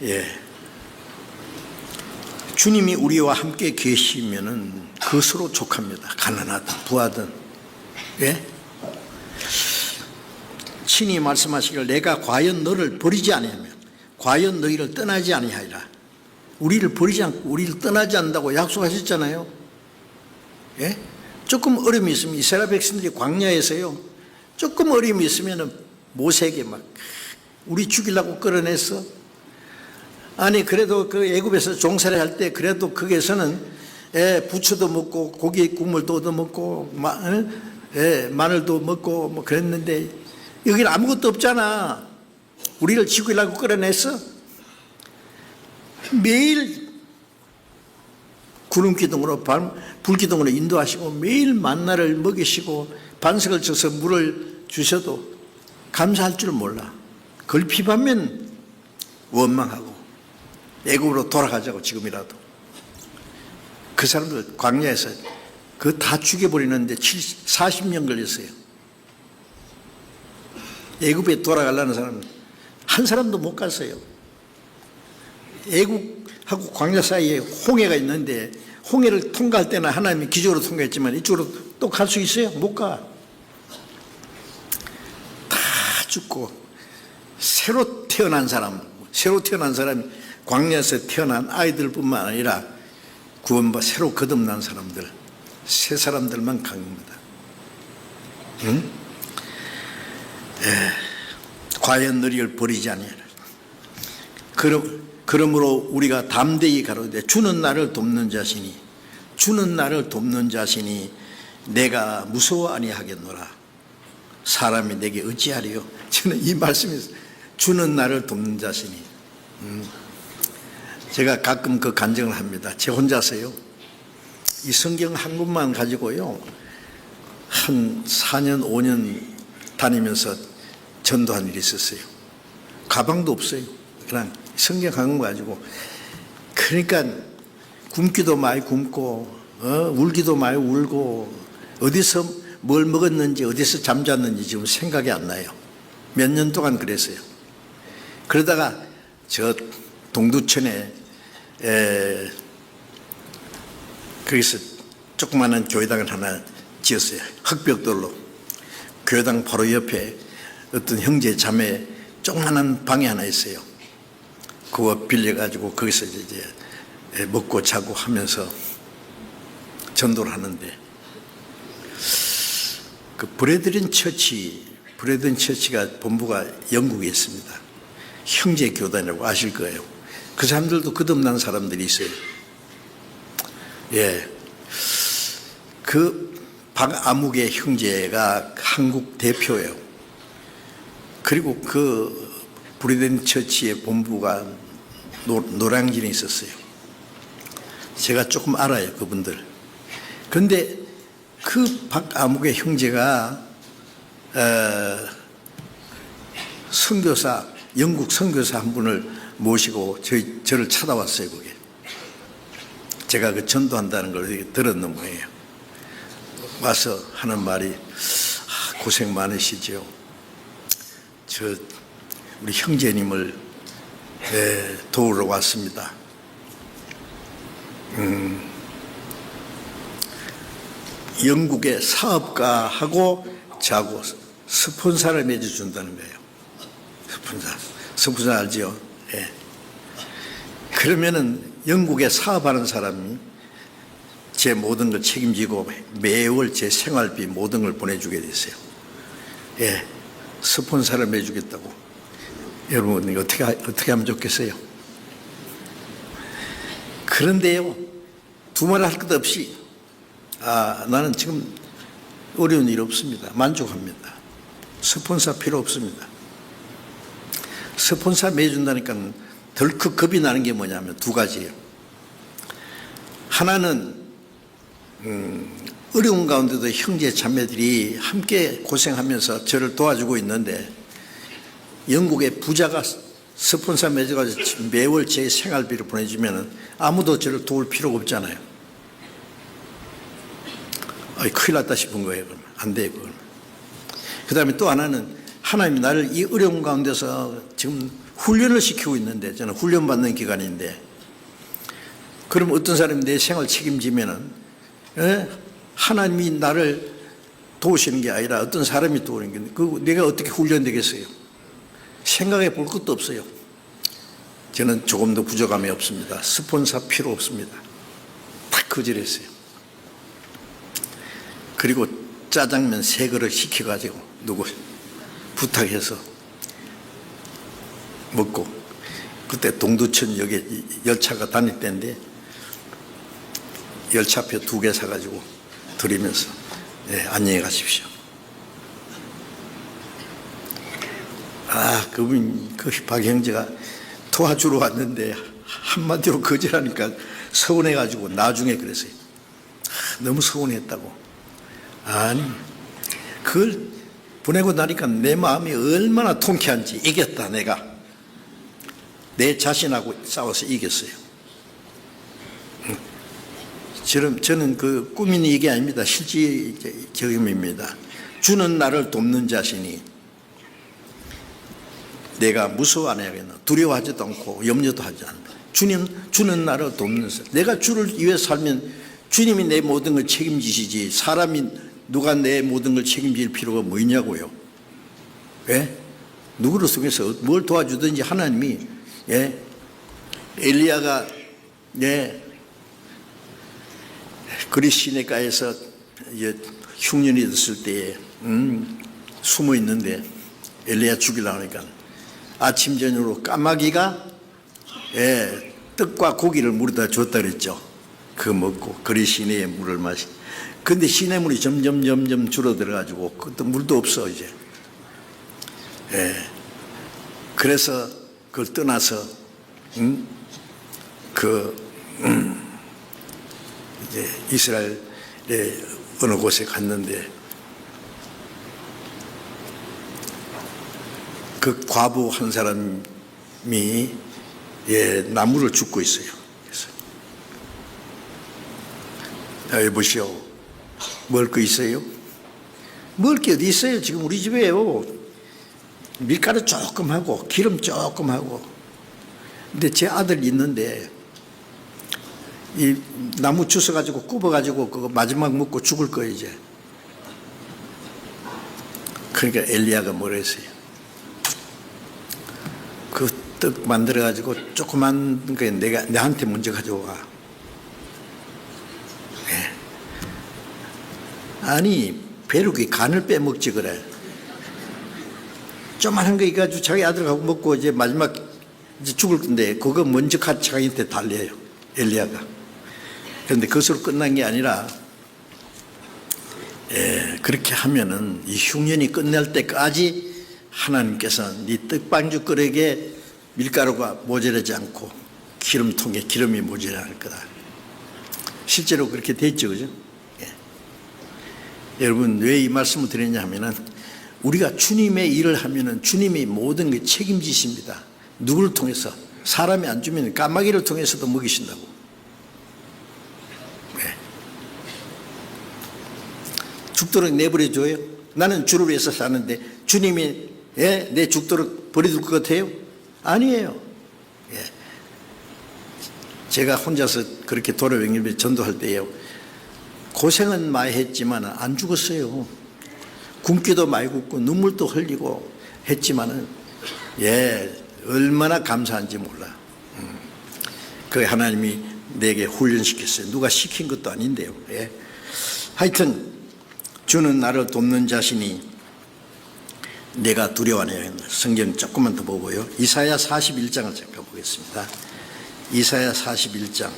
예. 주님이 우리와 함께 계시면은 그것으로 족합니다. 가난하든 부하든. 예? 친히 말씀하시기를 내가 과연 너를 버리지 아니하며 과연 너희를 떠나지 아니하리라. 우리를 버리지 않고 우리를 떠나지 않는다고 약속하셨잖아요. 예? 조금 어려움이 있으면 이스라엘 백성들이 광야에서요, 조금 어려움이 있으면 모세에게 막 우리 죽이려고 끌어냈어. 아니 그래도 그 애굽에서 종살이 할 때 그래도 거기에서는 부추도 먹고 고기 국물도 얻어 먹고 마늘도 먹고 뭐 그랬는데 여기는 아무것도 없잖아. 우리를 죽이려고 끌어냈어. 매일 구름기둥으로 불기둥으로 인도하시고 매일 만나를 먹이시고 반석을 쳐서 물을 주셔도 감사할 줄 몰라. 그걸 비판하면 원망하고 애굽으로 돌아가자고 지금이라도. 그 사람들 광야에서 그거 다 죽여버리는데 40년 걸렸어요. 애굽에 돌아가려는 사람은 한 사람도 못 갔어요. 애굽하고 광야 사이에 홍해가 있는데 홍해를 통과할 때는 하나님이 기적으로 통과했지만 이쪽으로 또 갈 수 있어요? 못 가. 다 죽고 새로 태어난 사람이 광야에서 태어난 아이들뿐만 아니라 구원받아 새로 거듭난 사람들, 새 사람들만 강입니다. 응? 과연 너희를 버리지 아니하리라. 그러므로 우리가 담대히 가로되 주는 나를 돕는 자시니 내가 무서워 아니하겠노라. 사람이 내게 어찌하리요. 저는 이 말씀에서 주는 나를 돕는 자신이. 제가 가끔 그 간증을 합니다. 제 혼자서요. 이 성경 한 권만 가지고요. 한 4년, 5년 다니면서 전도한 일이 있었어요. 가방도 없어요. 그냥 성경 한 권 가지고. 그러니까 굶기도 많이 굶고, 울기도 많이 울고, 어디서 뭘 먹었는지, 어디서 잠잤는지 지금 생각이 안 나요. 몇 년 동안 그랬어요. 그러다가 저 동두천에 거기서 조그마한 교회당을 하나 지었어요. 흙벽돌로. 교회당 바로 옆에 어떤 형제 자매 조그마한 방이 하나 있어요. 그거 빌려가지고 거기서 이제 먹고 자고 하면서 전도를 하는데, 그 브레드린 처치가 본부가 영국에 있습니다. 형제 교단이라고 아실 거예요. 그 사람들도 거듭난 사람들이 있어요. 예. 그 박아묵의 형제가 한국 대표예요. 그리고 그 브레드린 처치의 본부가 노량진에 있었어요. 제가 조금 알아요, 그분들. 그런데 그 박아묵의 형제가 선교사, 영국 선교사 한 분을 모시고 저를 찾아왔어요, 그게. 제가 그 전도한다는 걸 들었는 거예요. 와서 하는 말이, 고생 많으시죠. 우리 형제님을 도우러 왔습니다. 영국의 사업가하고 저하고 스폰서를 맺어준다는 거예요. 스폰서 알죠? 예. 그러면은 영국에 사업하는 사람이 제 모든 걸 책임지고 매월 제 생활비 모든 걸 보내주게 됐어요. 예. 스폰서를 맺주겠다고. 여러분, 어떻게 하면 좋겠어요? 그런데요, 두말 할 것 없이, 나는 지금 어려운 일 없습니다. 만족합니다. 스폰서 필요 없습니다. 스폰서 매준다니까 덜컥 겁이 나는 게 뭐냐면 두 가지예요. 하나는 어려운 가운데도 형제 자매들이 함께 고생하면서 저를 도와주고 있는데, 영국의 부자가 스폰서 맺어가지고 매월 제 생활비를 보내주면 아무도 저를 도울 필요가 없잖아요. 큰일 났다 싶은 거예요. 그러면 안 돼요. 그 다음에 또 하나는, 하나님이 나를 이 어려운 가운데서 지금 훈련을 시키고 있는데, 저는 훈련받는 기간인데, 그럼 어떤 사람이 내 생활 책임지면은, 하나님이 나를 도우시는 게 아니라 어떤 사람이 도우는 게, 내가 어떻게 훈련되겠어요? 생각해 볼 것도 없어요. 저는 조금도 부족함이 없습니다. 스폰서 필요 없습니다. 딱 거절했어요. 그리고 짜장면 3그릇 시켜가지고 누구 부탁해서 먹고, 그때 동두천역에 열차가 다닐 때인데 열차표 2개 사가지고 드리면서, 안녕히 가십시오. 그분, 박 형제가 도와주러 왔는데 한마디로 거절하니까 서운해가지고 나중에 그랬어요. 너무 서운했다고. 아니, 그걸 보내고 나니까 내 마음이 얼마나 통쾌한지. 이겼다, 내가. 내 자신하고 싸워서 이겼어요. 저는 그 꾸미는 얘기 아닙니다. 실제 경험입니다. 주는 나를 돕는 자신이 내가 무서워 안 해야겠나, 두려워하지도 않고 염려도 하지 않는다. 주는 나를 돕는 자신. 내가 주를 위해 살면 주님이 내 모든 걸 책임지시지, 사람이 누가 내 모든 걸 책임질 필요가 뭐 있냐고요. 왜? 누구를 속에서 뭘 도와주든지 하나님이, 엘리야가 그리 시내가에서 흉년이 됐을 때에 숨어 있는데 엘리야 죽이려고 하니까 아침 저녁으로 까마귀가 떡과 고기를 물에다 줬다 그랬죠. 그거 먹고 그리 시내의 물을 마시. 근데 시내물이 점점 줄어들어 가지고 그것도 물도 없어 이제. 그래서 그걸 떠나서 이제 이스라엘의 어느 곳에 갔는데 그 과부 한 사람이 나무를 줍고 있어요. 그래서 여보시오, 먹을 거 있어요? 먹을 게 어디 있어요? 지금 우리 집에요. 밀가루 조금 하고 기름 조금 하고. 근데 제 아들 있는데 이 나무 주워가지고 굽어가지고 그거 마지막 먹고 죽을 거예요 이제. 그러니까 엘리야가 뭐라 했어요? 그 떡 만들어가지고 조그만 거 내한테 먼저 가져와. 네. 아니 벼룩이 간을 빼먹지 그래. 조그만한 거 가지고 자기 아들하고 먹고 이제 마지막 이제 죽을 건데 그거 먼저 같이 자기한테 달려요 엘리야가. 그런데 그것으로 끝난 게 아니라 그렇게 하면은 이 흉년이 끝날 때까지 하나님께서 네 떡방죽거리에 밀가루가 모자라지 않고 기름통에 기름이 모자랄 거다. 실제로 그렇게 됐죠, 그죠? 여러분 왜 이 말씀을 드렸냐 하면은 우리가 주님의 일을 하면은 주님이 모든 게 책임지십니다. 누구를 통해서? 사람이 안 주면 까마귀를 통해서도 먹이신다고. 네. 죽도록 내버려줘요? 나는 주를 위해서 사는데 주님이 내 죽도록 버려둘 것 같아요? 아니에요. 제가 혼자서 그렇게 도로병일에 전도할 때요, 고생은 많이 했지만 안 죽었어요. 굶기도 많이 굶고 눈물도 흘리고 했지만은 얼마나 감사한지 몰라. 그 하나님이 내게 훈련시켰어요. 누가 시킨 것도 아닌데요. 하여튼 주는 나를 돕는 자신이 내가 두려워하네요. 성경 조금만 더 보고요. 이사야 41장을 잠깐 보겠습니다. 이사야 41장.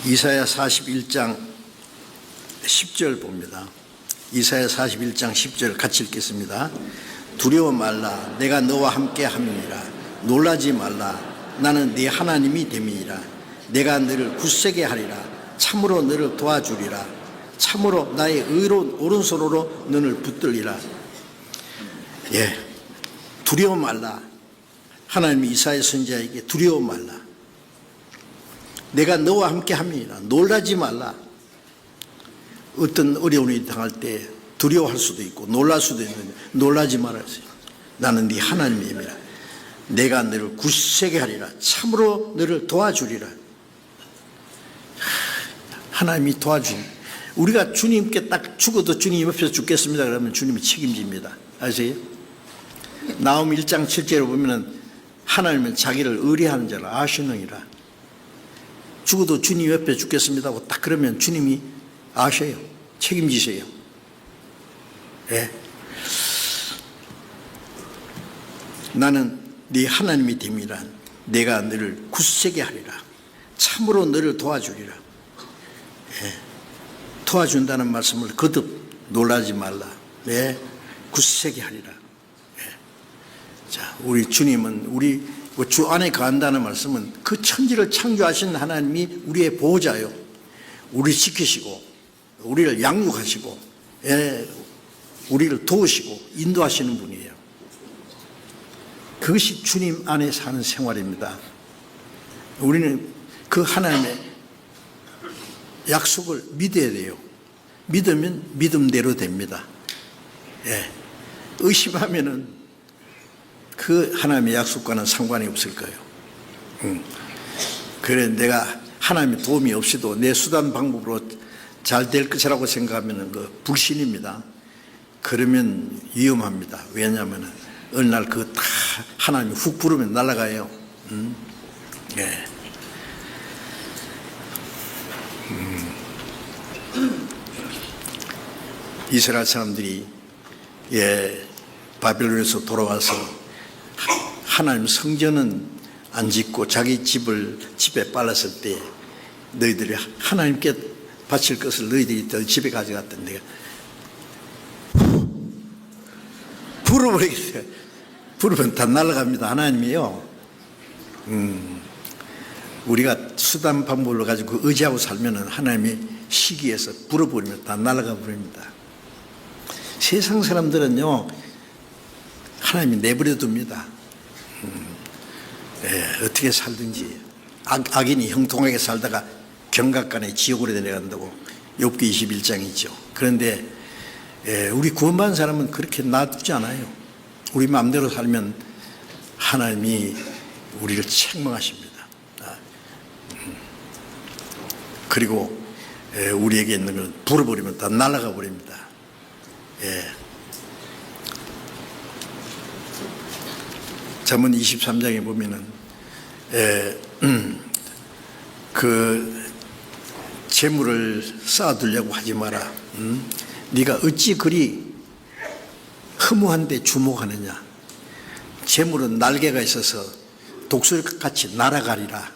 이사야 41장 10절 봅니다. 이사야 41장 10절 같이 읽겠습니다. 두려워 말라. 내가 너와 함께 함이니라. 놀라지 말라. 나는 네 하나님이 됨이니라. 내가 너를 굳세게 하리라. 참으로 너를 도와주리라. 참으로 나의 의로운 오른손으로 너를 붙들리라. 두려워 말라. 하나님이 이사야 선지자에게 두려워 말라. 내가 너와 함께 함이니라. 놀라지 말라. 어떤 어려운 일이 당할 때 두려워할 수도 있고 놀랄 수도 있는데 놀라지 말아주세요. 나는 네 하나님이라. 내가 너를 굳세게 하리라. 참으로 너를 도와주리라. 하나님이 도와주니 우리가 주님께 딱 죽어도 주님 옆에서 죽겠습니다 그러면 주님이 책임집니다. 아세요? 나홈 1장 7절에 보면은 하나님은 자기를 의뢰하는 자를 아시느니라. 죽어도 주님 옆에 죽겠습니다 하고 딱 그러면 주님이 아셔요. 책임지세요. 나는 네 하나님이 됨이라. 내가 너를 굳세게 하리라. 참으로 너를 도와주리라. 도와준다는 말씀을 거듭 놀라지 말라. 굳세게 하리라. 자, 우리 주님은 우리 주 안에 거한다는 말씀은 그 천지를 창조하신 하나님이 우리의 보호자요. 우리를 지키시고 우리를 양육하시고 우리를 도우시고 인도하시는 분이에요. 그것이 주님 안에 사는 생활입니다. 우리는 그 하나님의 약속을 믿어야 돼요. 믿으면 믿음대로 됩니다. 의심하면은 그 하나님의 약속과는 상관이 없을 거예요. 그래 내가 하나님의 도움이 없이도 내 수단 방법으로 잘 될 것이라고 생각하면 그 불신입니다. 그러면 위험합니다. 왜냐하면 어느 날 그 다 하나님이 훅 부르면 날아가요. 이스라엘 사람들이 바벨론에서 돌아와서 하나님 성전은 안 짓고 자기 집에 빨았을 때 너희들이 하나님께 바칠 것을 너희들이 집에 가져갔던 내가 불어버리겠어요. 불으면 다 날아갑니다. 하나님이요. 우리가 수단 방법을 가지고 의지하고 살면은 하나님이 시기에서 불어버리면 다 날아가 버립니다. 세상 사람들은요, 하나님이 내버려 둡니다. 어떻게 살든지. 악인이 형통하게 살다가 경각간에 지옥으로 내려간다고 욥기 21장이죠. 그런데 우리 구원받은 사람은 그렇게 놔두지 않아요. 우리 마음대로 살면 하나님이 우리를 책망하십니다. 그리고 우리에게 있는 걸 불어버리면 다 날아가 버립니다. 잠언 23장에 보면은 그 재물을 쌓아두려고 하지 마라. 네가 어찌 그리 허무한데 주목하느냐. 재물은 날개가 있어서 독수리같이 날아가리라.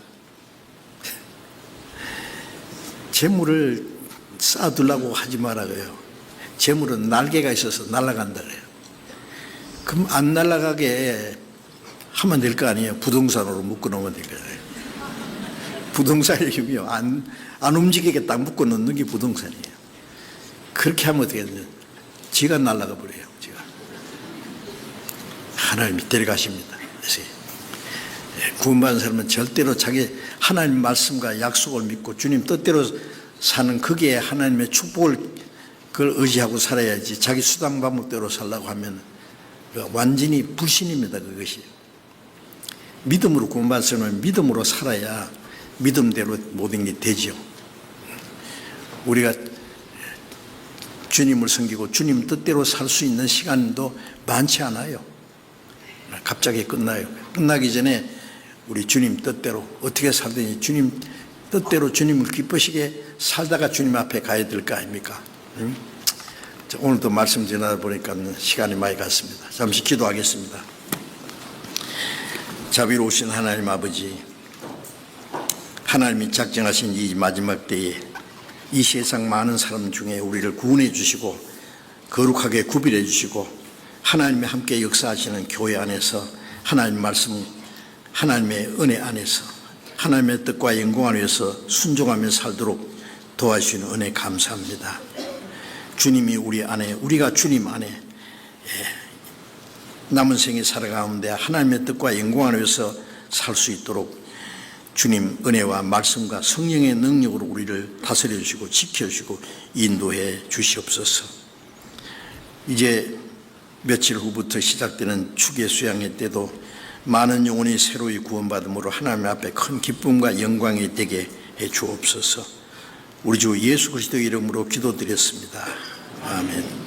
재물을 쌓아두려고 하지 말아요. 재물은 날개가 있어서 날아간다 그래요. 그럼 안 날아가게 하면 될 거 아니에요. 부동산으로 묶어놓으면 될 거예요. 부동산의 힘이요. 안 움직이게 딱 묶어놓는 게 부동산이에요. 그렇게 하면 어떻게 되냐. 지가 날아가 버려요. 지가. 하나님이 데려가십니다. 그래서 구원받은 사람은 절대로 자기 하나님 말씀과 약속을 믿고 주님 뜻대로 사는 거기에 하나님의 축복을 그걸 의지하고 살아야지 자기 수단 방법대로 살라고 하면 완전히 불신입니다. 그것이. 믿음으로 구원받은 사람은 믿음으로 살아야 믿음대로 모든 게 되지요. 우리가 주님을 섬기고 주님 뜻대로 살 수 있는 시간도 많지 않아요. 갑자기 끝나요. 끝나기 전에 우리 주님 뜻대로 어떻게 살든지 주님 뜻대로 주님을 기쁘시게 살다가 주님 앞에 가야 될 거 아닙니까? 오늘도 말씀 전하다 보니까 시간이 많이 갔습니다. 잠시 기도하겠습니다. 자비로우신 하나님 아버지, 하나님이 작정하신 이 마지막 때에 이 세상 많은 사람 중에 우리를 구원해 주시고 거룩하게 구별해 주시고 하나님이 함께 역사하시는 교회 안에서 하나님 말씀, 하나님의 은혜 안에서 하나님의 뜻과 영광 안에서 순종하며 살도록 도와주시는 은혜 감사합니다. 주님이 우리 안에, 우리가 주님 안에 남은 생에 살아가는데 하나님의 뜻과 영광 안에서 살 수 있도록 주님 은혜와 말씀과 성령의 능력으로 우리를 다스려 주시고 지켜 주시고 인도해 주시옵소서. 이제 며칠 후부터 시작되는 축의 수양회 때도 많은 영혼이 새로이 구원받음으로 하나님 앞에 큰 기쁨과 영광이 되게 해 주옵소서. 우리 주 예수 그리스도 이름으로 기도드렸습니다. 아멘.